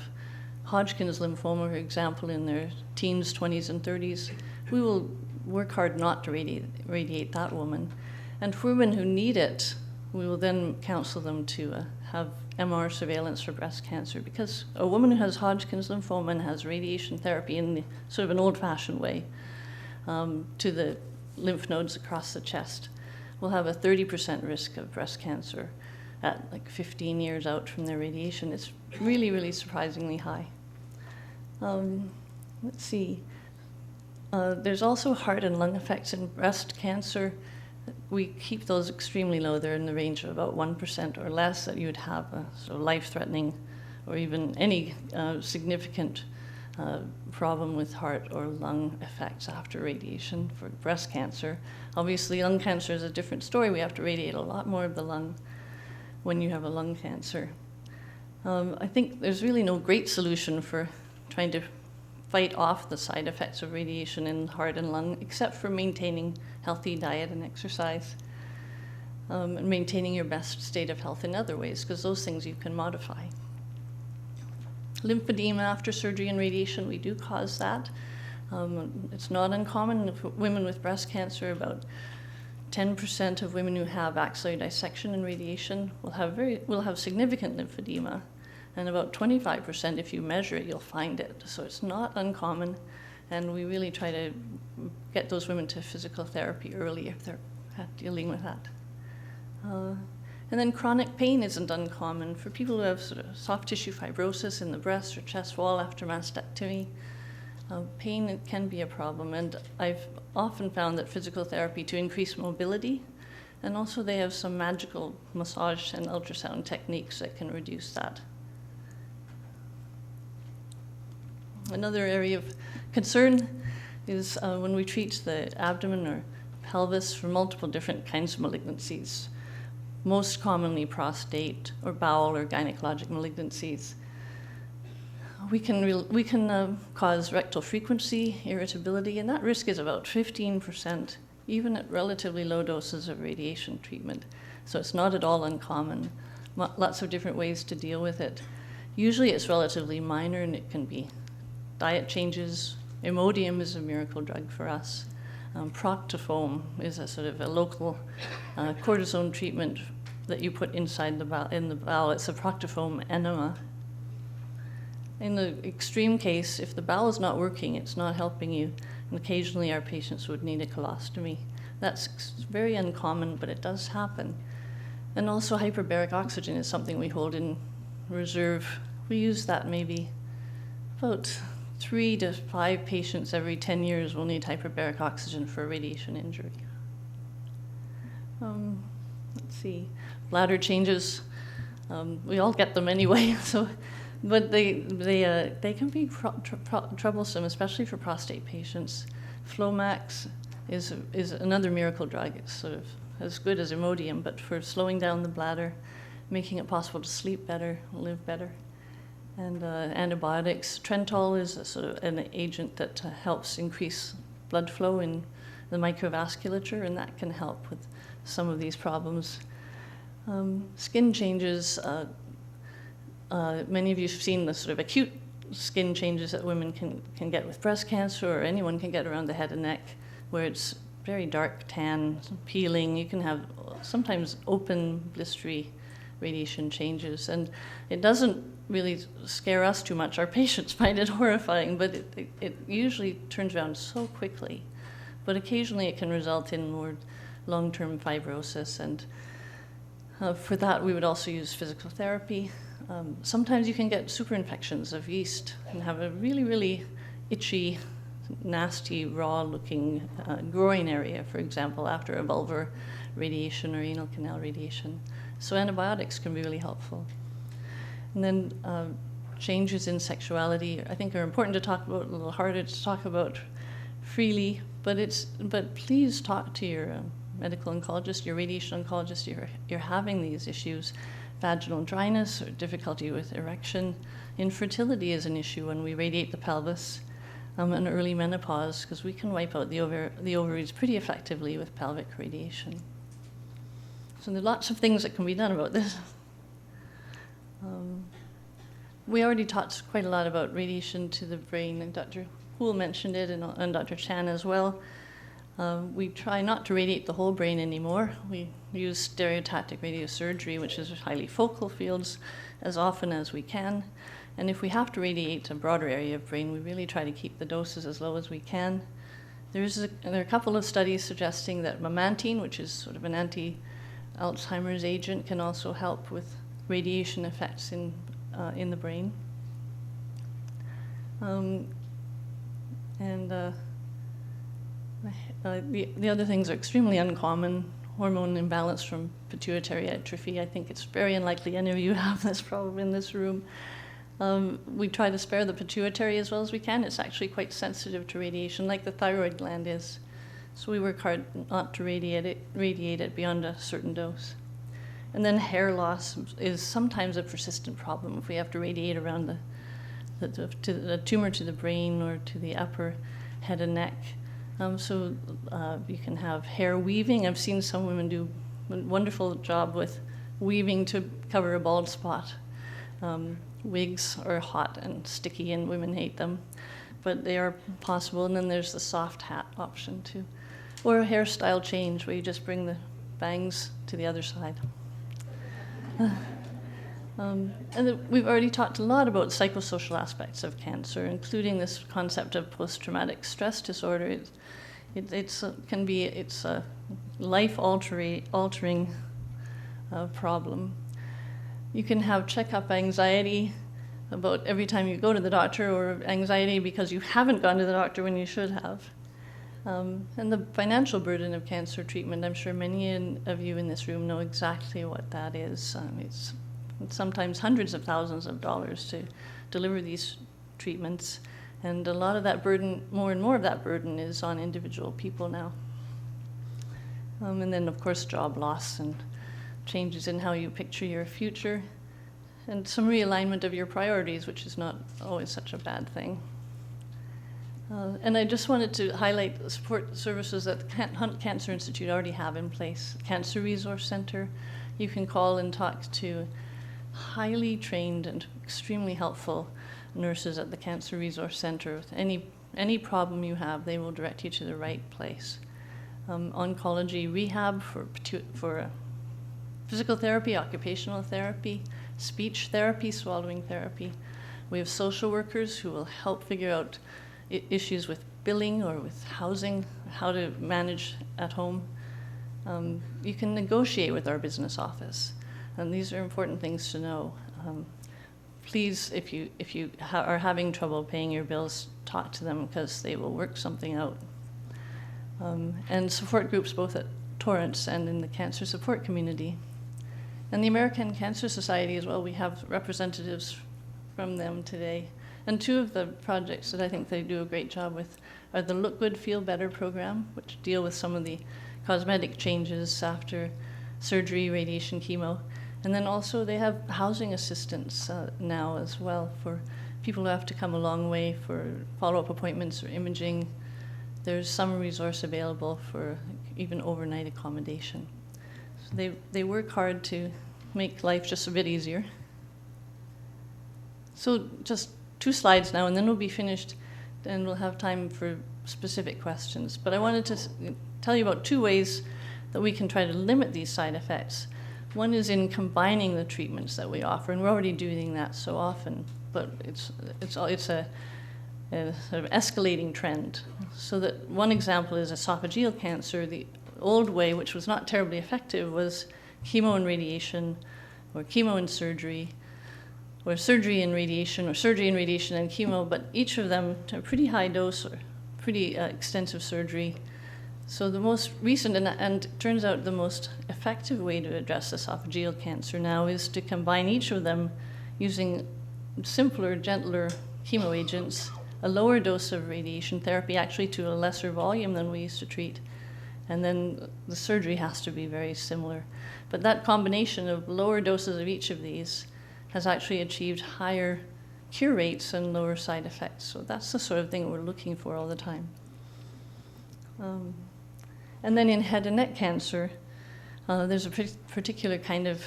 Hodgkin's lymphoma, for example, in their teens, 20s, and 30s. We will work hard not to radiate that woman. And for women who need it, we will then counsel them to have MR surveillance for breast cancer, because a woman who has Hodgkin's lymphoma and has radiation therapy in the, sort of an old-fashioned way to the lymph nodes across the chest will have a 30% risk of breast cancer at like 15 years out from their radiation. It's really, really surprisingly high. Let's see. There's also heart and lung effects in breast cancer. We keep those extremely low. They're in the range of about 1% or less that you would have a sort of life-threatening or even any significant problem with heart or lung effects after radiation for breast cancer. Obviously, lung cancer is a different story. We have to radiate a lot more of the lung when you have a lung cancer. I think there's really no great solution for trying to fight off the side effects of radiation in heart and lung, except for maintaining healthy diet and exercise, and maintaining your best state of health in other ways, because those things you can modify. Lymphedema after surgery and radiation, we do cause that. It's not uncommon. Women with breast cancer, about 10% of women who have axillary dissection and radiation will have significant lymphedema. And about 25%, if you measure it, you'll find it. So it's not uncommon. And we really try to get those women to physical therapy early if they're dealing with that. And then chronic pain isn't uncommon. For people who have sort of soft tissue fibrosis in the breast or chest wall after mastectomy, pain can be a problem. And I've often found that physical therapy to increase mobility, and also they have some magical massage and ultrasound techniques that can reduce that. Another area of concern is when we treat the abdomen or pelvis for multiple different kinds of malignancies, most commonly prostate or bowel or gynecologic malignancies. We can cause rectal frequency, irritability, and that risk is about 15%, even at relatively low doses of radiation treatment. So it's not at all uncommon. Lots of different ways to deal with it. Usually it's relatively minor, and it can be diet changes. Imodium is a miracle drug for us. Proctofoam is a sort of a local cortisone treatment that you put inside the bowel. It's a proctofoam enema. In the extreme case, if the bowel is not working, it's not helping you, and occasionally our patients would need a colostomy. That's very uncommon, but it does happen. And also hyperbaric oxygen is something we hold in reserve. We use that maybe about 3 to 5 patients every 10 years will need hyperbaric oxygen for a radiation injury. Let's see, bladder changes. We all get them anyway, but they can be troublesome, especially for prostate patients. Flomax is another miracle drug. It's sort of as good as Imodium, but for slowing down the bladder, making it possible to sleep better, live better. And antibiotics. Trentol is a sort of an agent that helps increase blood flow in the microvasculature, and that can help with some of these problems. Skin changes. Many of you have seen the sort of acute skin changes that women can get with breast cancer, or anyone can get around the head and neck, where it's very dark tan, peeling. You can have sometimes open, blistery radiation changes. And it doesn't really scare us too much. Our patients find it horrifying, but it usually turns around so quickly. But occasionally it can result in more long-term fibrosis. And for that, we would also use physical therapy. Sometimes you can get superinfections of yeast and have a really, really itchy, nasty, raw-looking groin area, for example, after a vulvar radiation or anal canal radiation. So antibiotics can be really helpful. And then changes in sexuality, I think, are important to talk about, a little harder to talk about freely, but please talk to your medical oncologist, your radiation oncologist. You're having these issues. Vaginal dryness or difficulty with erection. Infertility is an issue when we radiate the pelvis, and early menopause, because we can wipe out the ovaries pretty effectively with pelvic radiation. So there are lots of things that can be done about this. We already talked quite a lot about radiation to the brain, and Dr. Hool mentioned it, and Dr. Chan as well. We try not to radiate the whole brain anymore. We use stereotactic radiosurgery, which is highly focal fields, as often as we can. And if we have to radiate a broader area of brain, we really try to keep the doses as low as we can. There are a couple of studies suggesting that memantine, which is sort of an anti-Alzheimer's agent, can also help with radiation effects in the brain. The other things are extremely uncommon. Hormone imbalance from pituitary atrophy. I think it's very unlikely any of you have this problem in this room. We try to spare the pituitary as well as we can. It's actually quite sensitive to radiation, like the thyroid gland is. So we work hard not to radiate it beyond a certain dose. And then hair loss is sometimes a persistent problem if we have to radiate around the tumor to the brain or to the upper head and neck. So you can have hair weaving. I've seen some women do a wonderful job with weaving to cover a bald spot. Wigs are hot and sticky and women hate them, but they are possible. And then there's the soft hat option too. Or a hairstyle change where you just bring the bangs to the other side. We've already talked a lot about psychosocial aspects of cancer, including this concept of post-traumatic stress disorder. It's a life-altering problem. You can have checkup anxiety about every time you go to the doctor, or anxiety because you haven't gone to the doctor when you should have. And the financial burden of cancer treatment, I'm sure many of you in this room know exactly what that is. It's sometimes hundreds of thousands of dollars to deliver these treatments. And a lot of that burden, more and more of that burden, is on individual people now. And then, of course, job loss and changes in how you picture your future, and some realignment of your priorities, which is not always such a bad thing. And I just wanted to highlight the support services that the Hunt Cancer Institute already have in place. Cancer Resource Center, you can call and talk to highly trained and extremely helpful nurses at the Cancer Resource Center. With any problem you have, they will direct you to the right place. Oncology rehab for physical therapy, occupational therapy, speech therapy, swallowing therapy. We have social workers who will help figure out issues with billing or with housing, how to manage at home. You can negotiate with our business office, and these are important things to know. Please, if you are having trouble paying your bills, talk to them, because they will work something out. And support groups both at Torrance and in the cancer support community. And the American Cancer Society as well, we have representatives from them today. And two of the projects that I think they do a great job with are the Look Good, Feel Better program, which deal with some of the cosmetic changes after surgery, radiation, chemo. And then also they have housing assistance now as well for people who have to come a long way for follow-up appointments or imaging. There's some resource available for even overnight accommodation. So they work hard to make life just a bit easier. So just 2 slides now, and then we'll be finished, and we'll have time for specific questions. But I wanted to tell you about 2 ways that we can try to limit these side effects. One is in combining the treatments that we offer, and we're already doing that so often, but it's a sort of escalating trend. So that one example is esophageal cancer. The old way, which was not terribly effective, was chemo and radiation, or chemo and surgery, or surgery and radiation, or surgery and radiation and chemo, but each of them to a pretty high dose or pretty extensive surgery. So the most recent, and it turns out the most effective way to address esophageal cancer now is to combine each of them using simpler, gentler chemo agents, a lower dose of radiation therapy, actually to a lesser volume than we used to treat, and then the surgery has to be very similar. But that combination of lower doses of each of these has actually achieved higher cure rates and lower side effects. So that's the sort of thing we're looking for all the time. And then in head and neck cancer, there's a particular kind of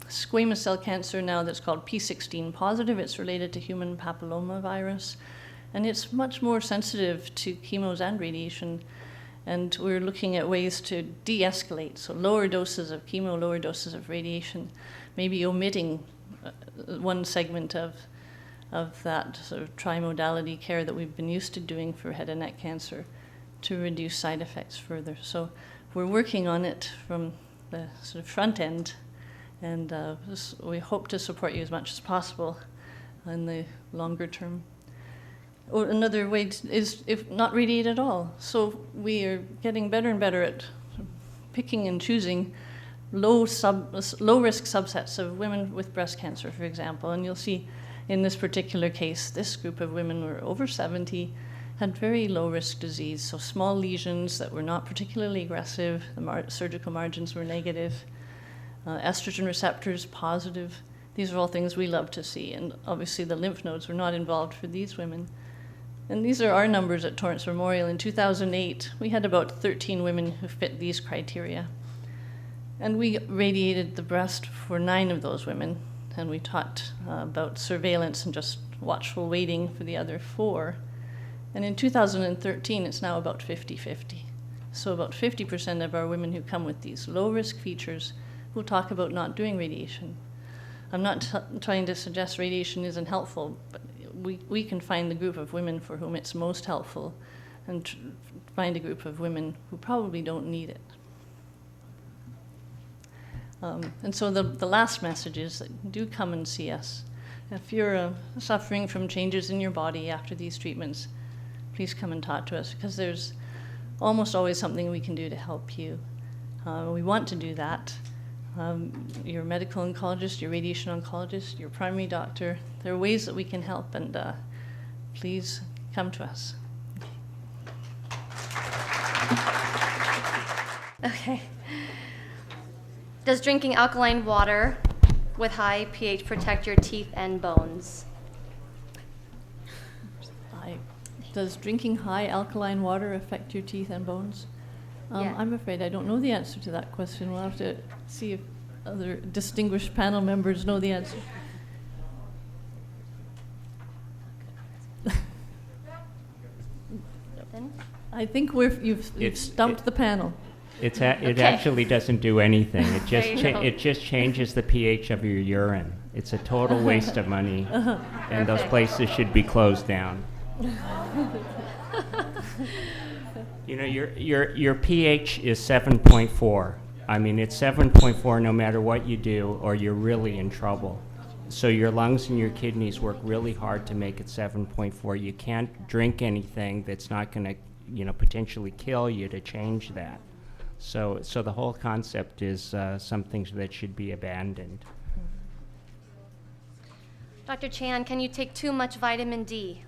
squamous cell cancer now that's called P16 positive. It's related to human papillomavirus, and it's much more sensitive to chemos and radiation. And we're looking at ways to de-escalate, so lower doses of chemo, lower doses of radiation, maybe omitting one segment of that sort of trimodality care that we've been used to doing for head and neck cancer to reduce side effects further. So we're working on it from the sort of front end, and we hope to support you as much as possible in the longer term. Or another way is if not radiate at all. So we are getting better and better at picking and choosing low risk subsets of women with breast cancer, for example. And you'll see in this particular case, this group of women were over 70, had very low risk disease, so small lesions that were not particularly aggressive, the surgical margins were negative, estrogen receptors positive. These are all things we love to see, and obviously the lymph nodes were not involved for these women. And these are our numbers at Torrance Memorial. In 2008, we had about 13 women who fit these criteria. And we radiated the breast for 9 of those women, and we taught about surveillance and just watchful waiting for the other 4. And in 2013, it's now about 50-50. So about 50% of our women who come with these low-risk features will talk about not doing radiation. I'm not trying to suggest radiation isn't helpful, but we can find the group of women for whom it's most helpful and find a group of women who probably don't need it. And so the last message is that do come and see us. If you're suffering from changes in your body after these treatments, please come and talk to us, because there's almost always something we can do to help you. We want to do that. Your medical oncologist, your radiation oncologist, your primary doctor, there are ways that we can help, and please come to us. Okay. Does drinking alkaline water with high pH protect your teeth and bones? Does drinking high alkaline water affect your teeth and bones? Yeah. I'm afraid I don't know the answer to that question. We'll have to see if other distinguished panel members know the answer. I think you've stumped the panel. It Okay. actually doesn't do anything. It There just you go. it just changes the pH of your urine. It's a total waste of money, and those Perfect. places should be closed down. You know, your pH is 7.4. I mean, it's 7.4 no matter what you do, or you're really in trouble. So your lungs and your kidneys work really hard to make it 7.4. You can't drink anything that's not going to, you know, potentially kill you to change that. So the whole concept is something that should be abandoned. Dr. Chan, can you take too much vitamin D?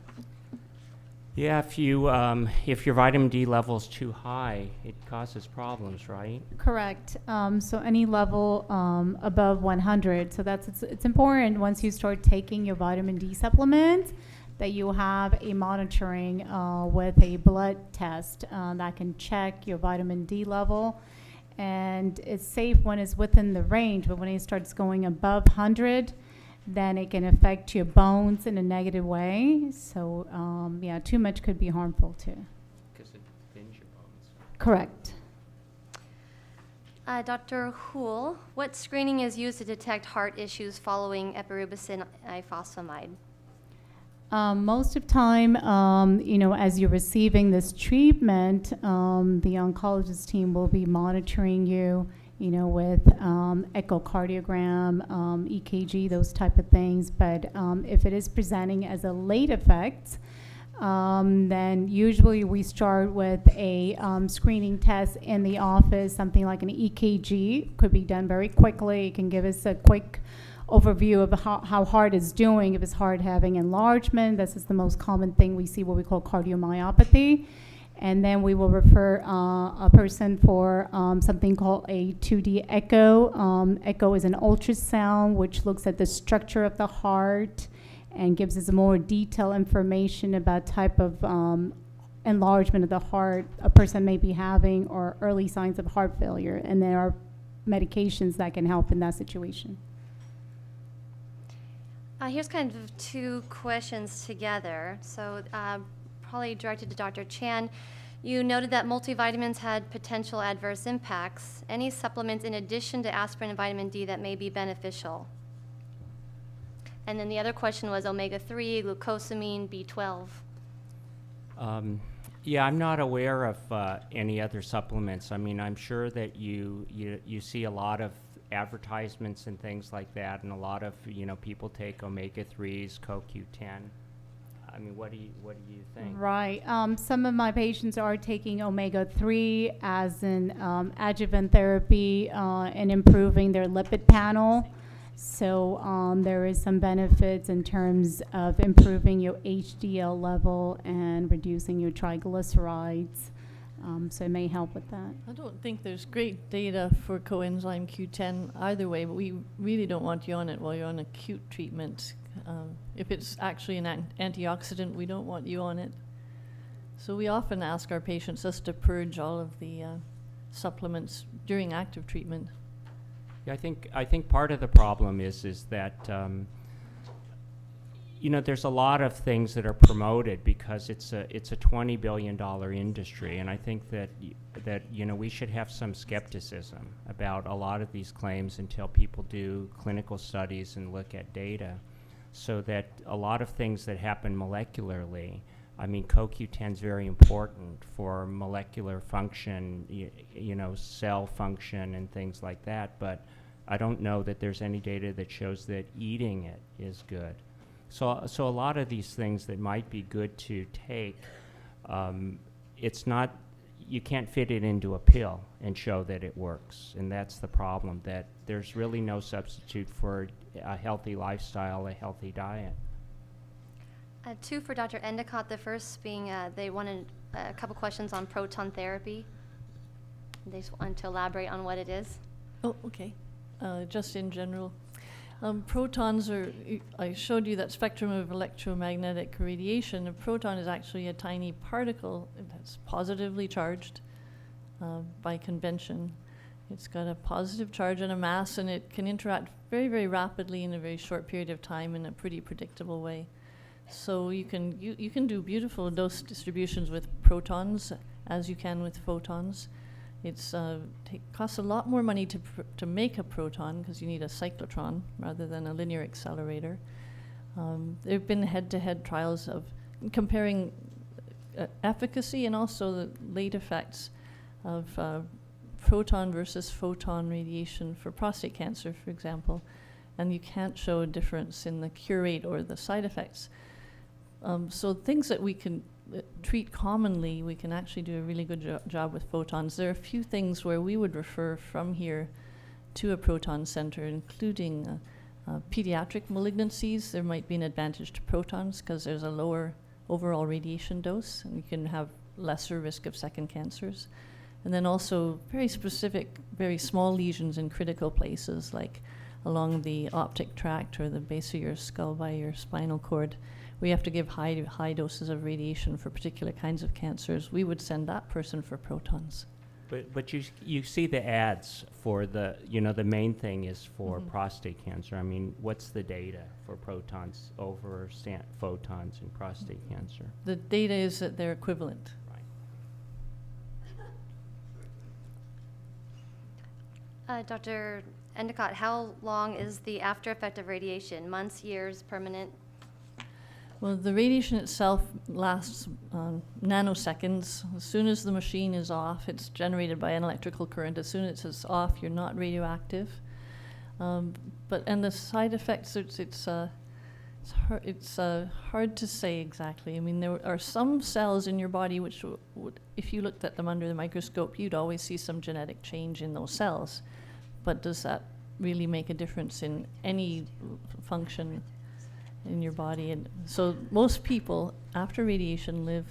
Yeah, if your vitamin D level's too high, it causes problems, right? Correct. So any level above 100. So it's important once you start taking your vitamin D supplement that you have a monitoring with a blood test that can check your vitamin D level. And it's safe when it's within the range, but when it starts going above 100, then it can affect your bones in a negative way. So yeah, too much could be harmful too. Because it thins your bones. Correct. Dr. Hool, what screening is used to detect heart issues following epirubicin ifosfamide? Most of the time, you know, as you're receiving this treatment, the oncologist team will be monitoring you, you know, with echocardiogram, EKG, those type of things. But if it is presenting as a late effect, then usually we start with a screening test in the office, something like an EKG. Could be done very quickly. It can give us a quick overview of how heart is doing. If it's heart having enlargement, this is the most common thing we see, what we call cardiomyopathy. And then we will refer a person for something called a 2D echo. Echo is an ultrasound which looks at the structure of the heart and gives us more detailed information about type of enlargement of the heart a person may be having, or early signs of heart failure. And there are medications that can help in that situation. Here's kind of two questions together. So probably directed to Dr. Chan. You noted that multivitamins had potential adverse impacts. Any supplements in addition to aspirin and vitamin D that may be beneficial? And then the other question was omega-3, glucosamine, B12. Yeah, I'm not aware of any other supplements. I mean, I'm sure that you see a lot of advertisements and things like that, and a lot of people take omega-3s, CoQ10. I mean, what do you think? Right. Some of my patients are taking omega-3 as an adjuvant therapy and improving their lipid panel. So there is some benefits in terms of improving your HDL level and reducing your triglycerides. So it may help with that. I don't think there's great data for coenzyme Q10 either way, but we really don't want you on it while you're on acute treatment. If it's actually an antioxidant, we don't want you on it. So we often ask our patients just to purge all of the supplements during active treatment. Yeah, I think part of the problem is that there's a lot of things that are promoted because it's a $20 billion industry, and I think that we should have some skepticism about a lot of these claims until people do clinical studies and look at data, so that a lot of things that happen molecularly. I mean, CoQ10 is very important for molecular function, cell function and things like that, but I don't know that there's any data that shows that eating it is good. So a lot of these things that might be good to take, it's not, you can't fit it into a pill and show that it works, and that's the problem, that there's really no substitute for a healthy lifestyle, a healthy diet. Two for Dr. Endicott. The first being they wanted a couple questions on proton therapy. They just wanted to elaborate on what it is. Oh, okay. Just in general. Protons are, I showed you that spectrum of electromagnetic radiation. A proton is actually a tiny particle that's positively charged by convention. It's got a positive charge and a mass, and it can interact very, very rapidly in a very short period of time in a pretty predictable way. So you can do beautiful dose distributions with protons as you can with photons. It's costs a lot more money to make a proton because you need a cyclotron rather than a linear accelerator. There have been head-to-head trials of comparing efficacy and also the late effects of proton versus photon radiation for prostate cancer, for example, and you can't show a difference in the cure rate or the side effects. So things that we can treat commonly, we can actually do a really good job with photons. There are a few things where we would refer from here to a proton center, including pediatric malignancies. There might be an advantage to protons because there's a lower overall radiation dose, and you can have lesser risk of second cancers. And then also very specific, very small lesions in critical places, like along the optic tract or the base of your skull by your spinal cord. We have to give high doses of radiation for particular kinds of cancers. We would send that person for protons. But you see the ads for the main thing is for prostate cancer. I mean, what's the data for protons over photons in prostate cancer? The data is that they're equivalent. Right. Dr. Endicott, how long is the after effect of radiation? Months, years, permanent? Well, the radiation itself lasts nanoseconds. As soon as the machine is off, it's generated by an electrical current. As soon as it's off, you're not radioactive. And the side effects, it's hard to say exactly. I mean, there are some cells in your body which would, if you looked at them under the microscope, you'd always see some genetic change in those cells. But does that really make a difference in any function in your body? And so most people after radiation live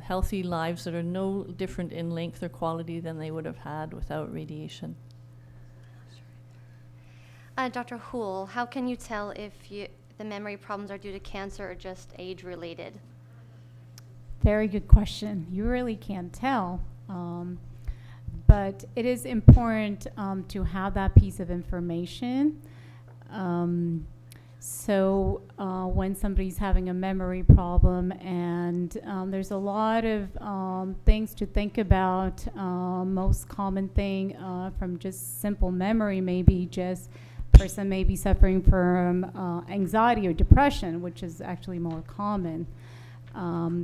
healthy lives that are no different in length or quality than they would have had without radiation. Dr. Hool, how can you tell if the memory problems are due to cancer or just age-related? Very good question. You really can't tell. But it is important to have that piece of information. So when somebody's having a memory problem, and there's a lot of things to think about. Most common thing from just simple memory may be just person may be suffering from anxiety or depression, which is actually more common.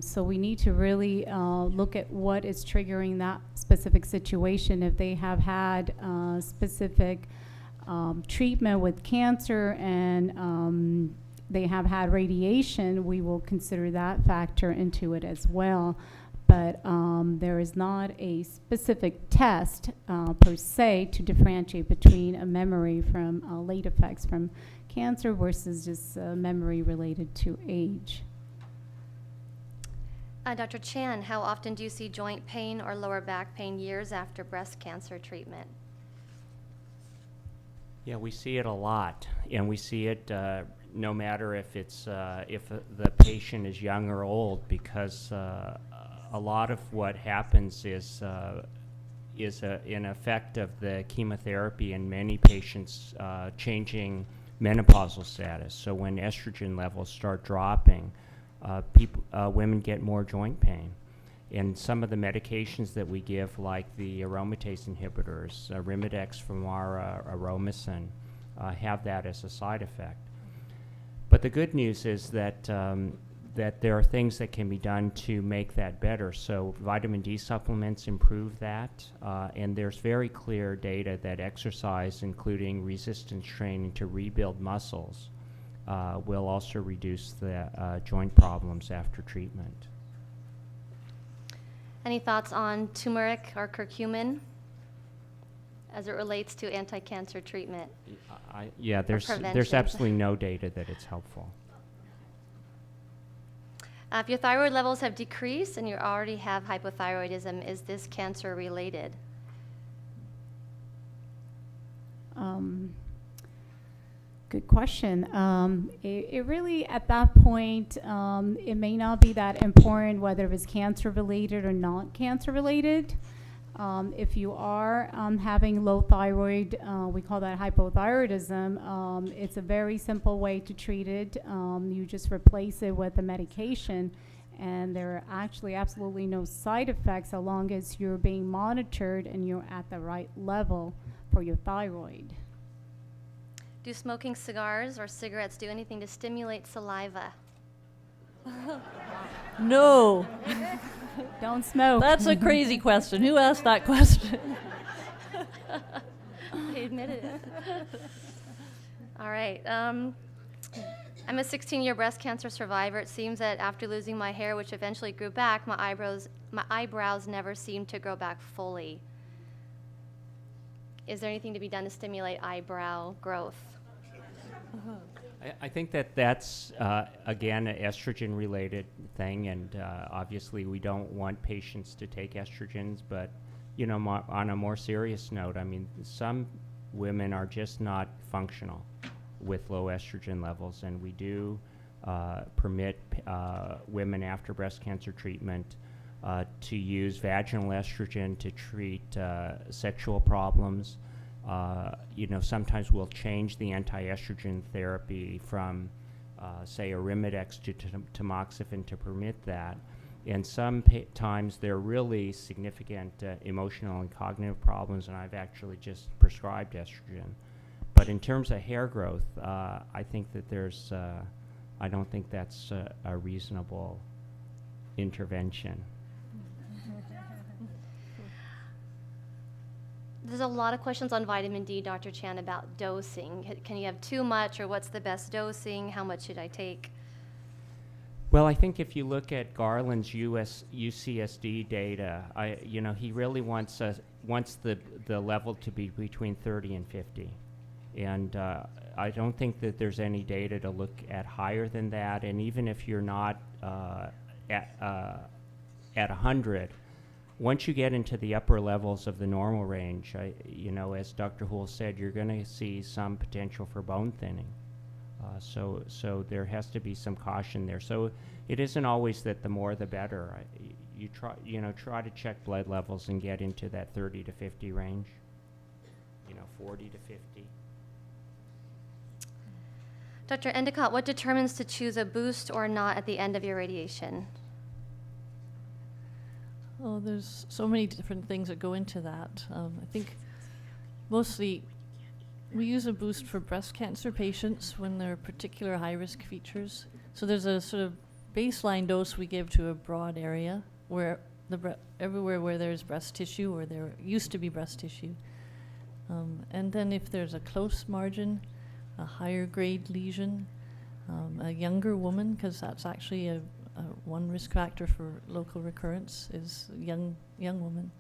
So we need to really look at what is triggering that specific situation. If they have had specific treatment with cancer and they have had radiation, we will consider that factor into it as well. But there is not a specific test per se to differentiate between a memory from late effects from cancer versus just memory related to age. Dr. Chan, how often do you see joint pain or lower back pain years after breast cancer treatment? Yeah, we see it a lot, and we see it no matter if it's if the patient is young or old, because a lot of what happens is an effect of the chemotherapy in many patients changing menopausal status. So when estrogen levels start dropping, women get more joint pain. And some of the medications that we give, like the aromatase inhibitors, Arimidex, Femara, Aromacin, have that as a side effect. But the good news is that that there are things that can be done to make that better. So vitamin D supplements improve that, and there's very clear data that exercise, including resistance training to rebuild muscles, will also reduce the joint problems after treatment. Any thoughts on turmeric or curcumin as it relates to anti-cancer treatment? Yeah, there's prevention. absolutely no data that it's helpful. If your thyroid levels have decreased and you already have hypothyroidism, is this cancer related? Good question. It really, at that point, it may not be that important whether it's cancer related or not cancer related. If you are having low thyroid, we call that hypothyroidism, it's a very simple way to treat it. You just replace it with a medication, and there are actually absolutely no side effects as long as you're being monitored and you're at the right level for your thyroid. Do smoking cigars or cigarettes do anything to stimulate saliva? No. Don't smoke. That's a crazy question. Who asked that question? I admitted it. All right. I'm a 16-year breast cancer survivor. It seems that after losing my hair, which eventually grew back, my eyebrows never seemed to grow back fully. Is there anything to be done to stimulate eyebrow growth? I think that's, again, an estrogen-related thing, and obviously we don't want patients to take estrogens, but, you know, on a more serious note, I mean, some women are just not functional with low estrogen levels, and we do permit women after breast cancer treatment to use vaginal estrogen to treat sexual problems. You know, sometimes we'll change the anti-estrogen therapy from, say, Arimidex to tamoxifen to permit that. And sometimes there are really significant emotional and cognitive problems, and I've actually just prescribed estrogen. But in terms of hair growth, I think that I don't think that's a reasonable intervention. There's a lot of questions on vitamin D, Dr. Chan, about dosing. Can you have too much, or what's the best dosing? How much should I take? Well, I think if you look at Garland's UCSD data, you know, he really wants the level to be between 30 and 50. And I don't think that there's any data to look at higher than that. And even if you're not at 100, once you get into the upper levels of the normal range, you know, as Dr. Hool said, you're going to see some potential for bone thinning. So there has to be some caution there. So it isn't always that the more the better. You try to check blood levels and get into that 30 to 50 range. You know, 40 to 50. Dr. Endicott, what determines to choose a boost or not at the end of your radiation? Oh, there's so many different things that go into that. I think mostly we use a boost for breast cancer patients when there are particular high-risk features. So there's a sort of baseline dose we give to a broad area where everywhere where there's breast tissue or there used to be breast tissue. And then if there's a close margin, a higher grade lesion, a younger woman, because that's actually a one risk factor for local recurrence is young woman.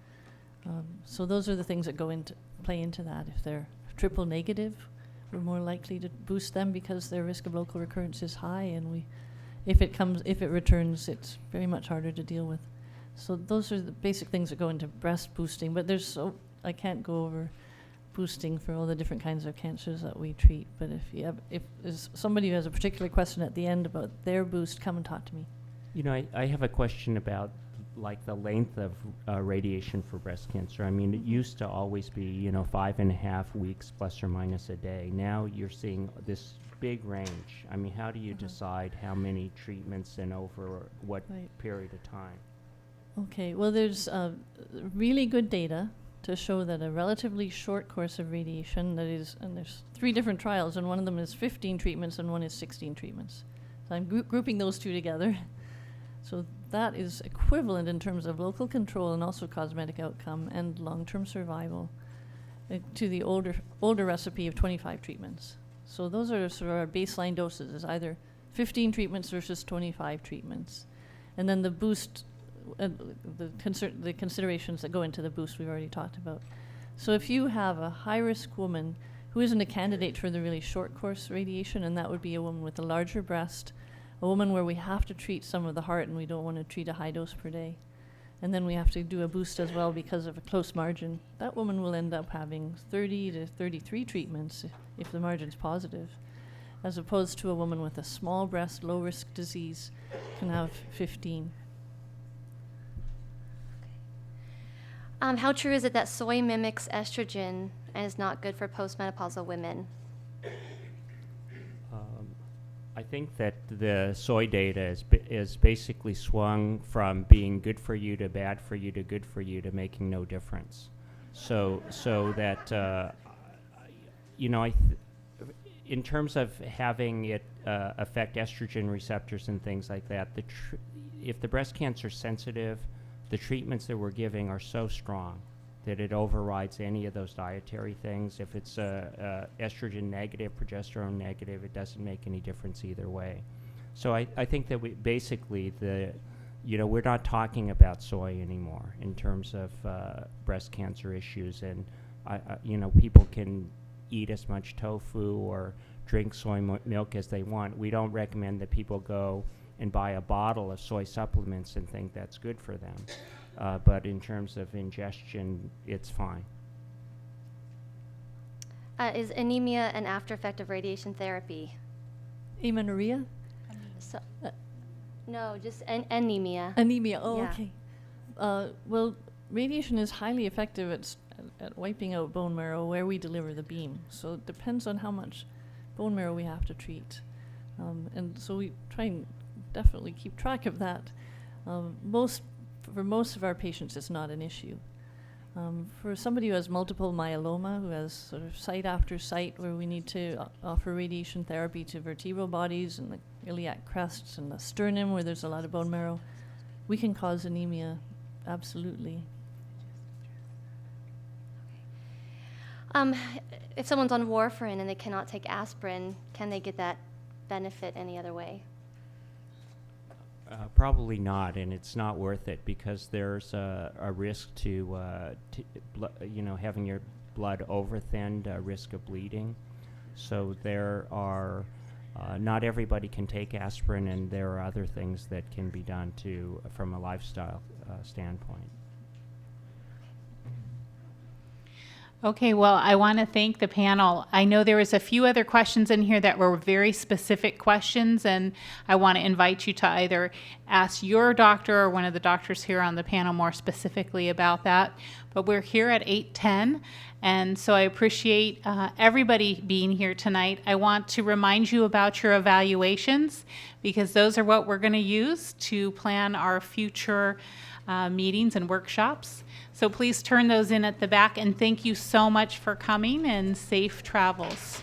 So those are the things that play into that. If they're triple negative, we're more likely to boost them because their risk of local recurrence is high, and if it returns, it's very much harder to deal with. So those are the basic things that go into breast boosting. But I can't go over boosting for all the different kinds of cancers that we treat. But if there's somebody who has a particular question at the end about their boost, come and talk to me. I have a question about like the length of radiation for breast cancer. I mean, it used to always be 5.5 weeks plus or minus a day. Now you're seeing this big range. I mean, how do you decide how many treatments and over what period of time? Okay, well, there's really good data to show that a relatively short course of radiation, and there's 3 different trials, and one of them is 15 treatments and one is 16 treatments. So I'm grouping those 2 together. So that is equivalent in terms of local control and also cosmetic outcome and long-term survival to the older recipe of 25 treatments. So those are sort of our baseline doses, is either 15 treatments versus 25 treatments. And then the boost, the considerations that go into the boost we've already talked about. So if you have a high-risk woman who isn't a candidate for the really short course radiation, and that would be a woman with a larger breast, a woman where we have to treat some of the heart and we don't want to treat a high dose per day, and then we have to do a boost as well because of a close margin, that woman will end up having 30 to 33 treatments if the margin's positive, as opposed to a woman with a small breast, low-risk disease can have 15. How true is it that soy mimics estrogen and is not good for postmenopausal women? I think that the soy data is basically swung from being good for you to bad for you to good for you to making no difference. So that in terms of having it affect estrogen receptors and things like that, if the breast cancer is sensitive, the treatments that we're giving are so strong that it overrides any of those dietary things. If it's estrogen negative, progesterone negative, it doesn't make any difference either way. So I think that we're not talking about soy anymore in terms of breast cancer issues, and people can eat as much tofu or drink soy milk as they want. We don't recommend that people go and buy a bottle of soy supplements and think that's good for them. But in terms of ingestion, it's fine. Is anemia an after effect of radiation therapy? Amenorrhea? So, no, just anemia. Anemia, oh, Yeah. okay. Well, radiation is highly effective at wiping out bone marrow where we deliver the beam. So it depends on how much bone marrow we have to treat. And so we try and definitely keep track of that. For most of our patients, it's not an issue. For somebody who has multiple myeloma, who has sort of site after site where we need to offer radiation therapy to vertebral bodies and the iliac crests and the sternum where there's a lot of bone marrow, we can cause anemia, absolutely. If someone's on warfarin and they cannot take aspirin, can they get that benefit any other way? Probably not, and it's not worth it because there's a risk to having your blood overthinned, a risk of bleeding. So there are not everybody can take aspirin, and there are other things that can be done from a lifestyle standpoint. Okay, well, I want to thank the panel. I know there was a few other questions in here that were very specific questions, and I want to invite you to either ask your doctor or one of the doctors here on the panel more specifically about that. But we're here at 8:10, and so I appreciate everybody being here tonight. I want to remind you about your evaluations, because those are what we're going to use to plan our future meetings and workshops. So please turn those in at the back, and thank you so much for coming, and safe travels.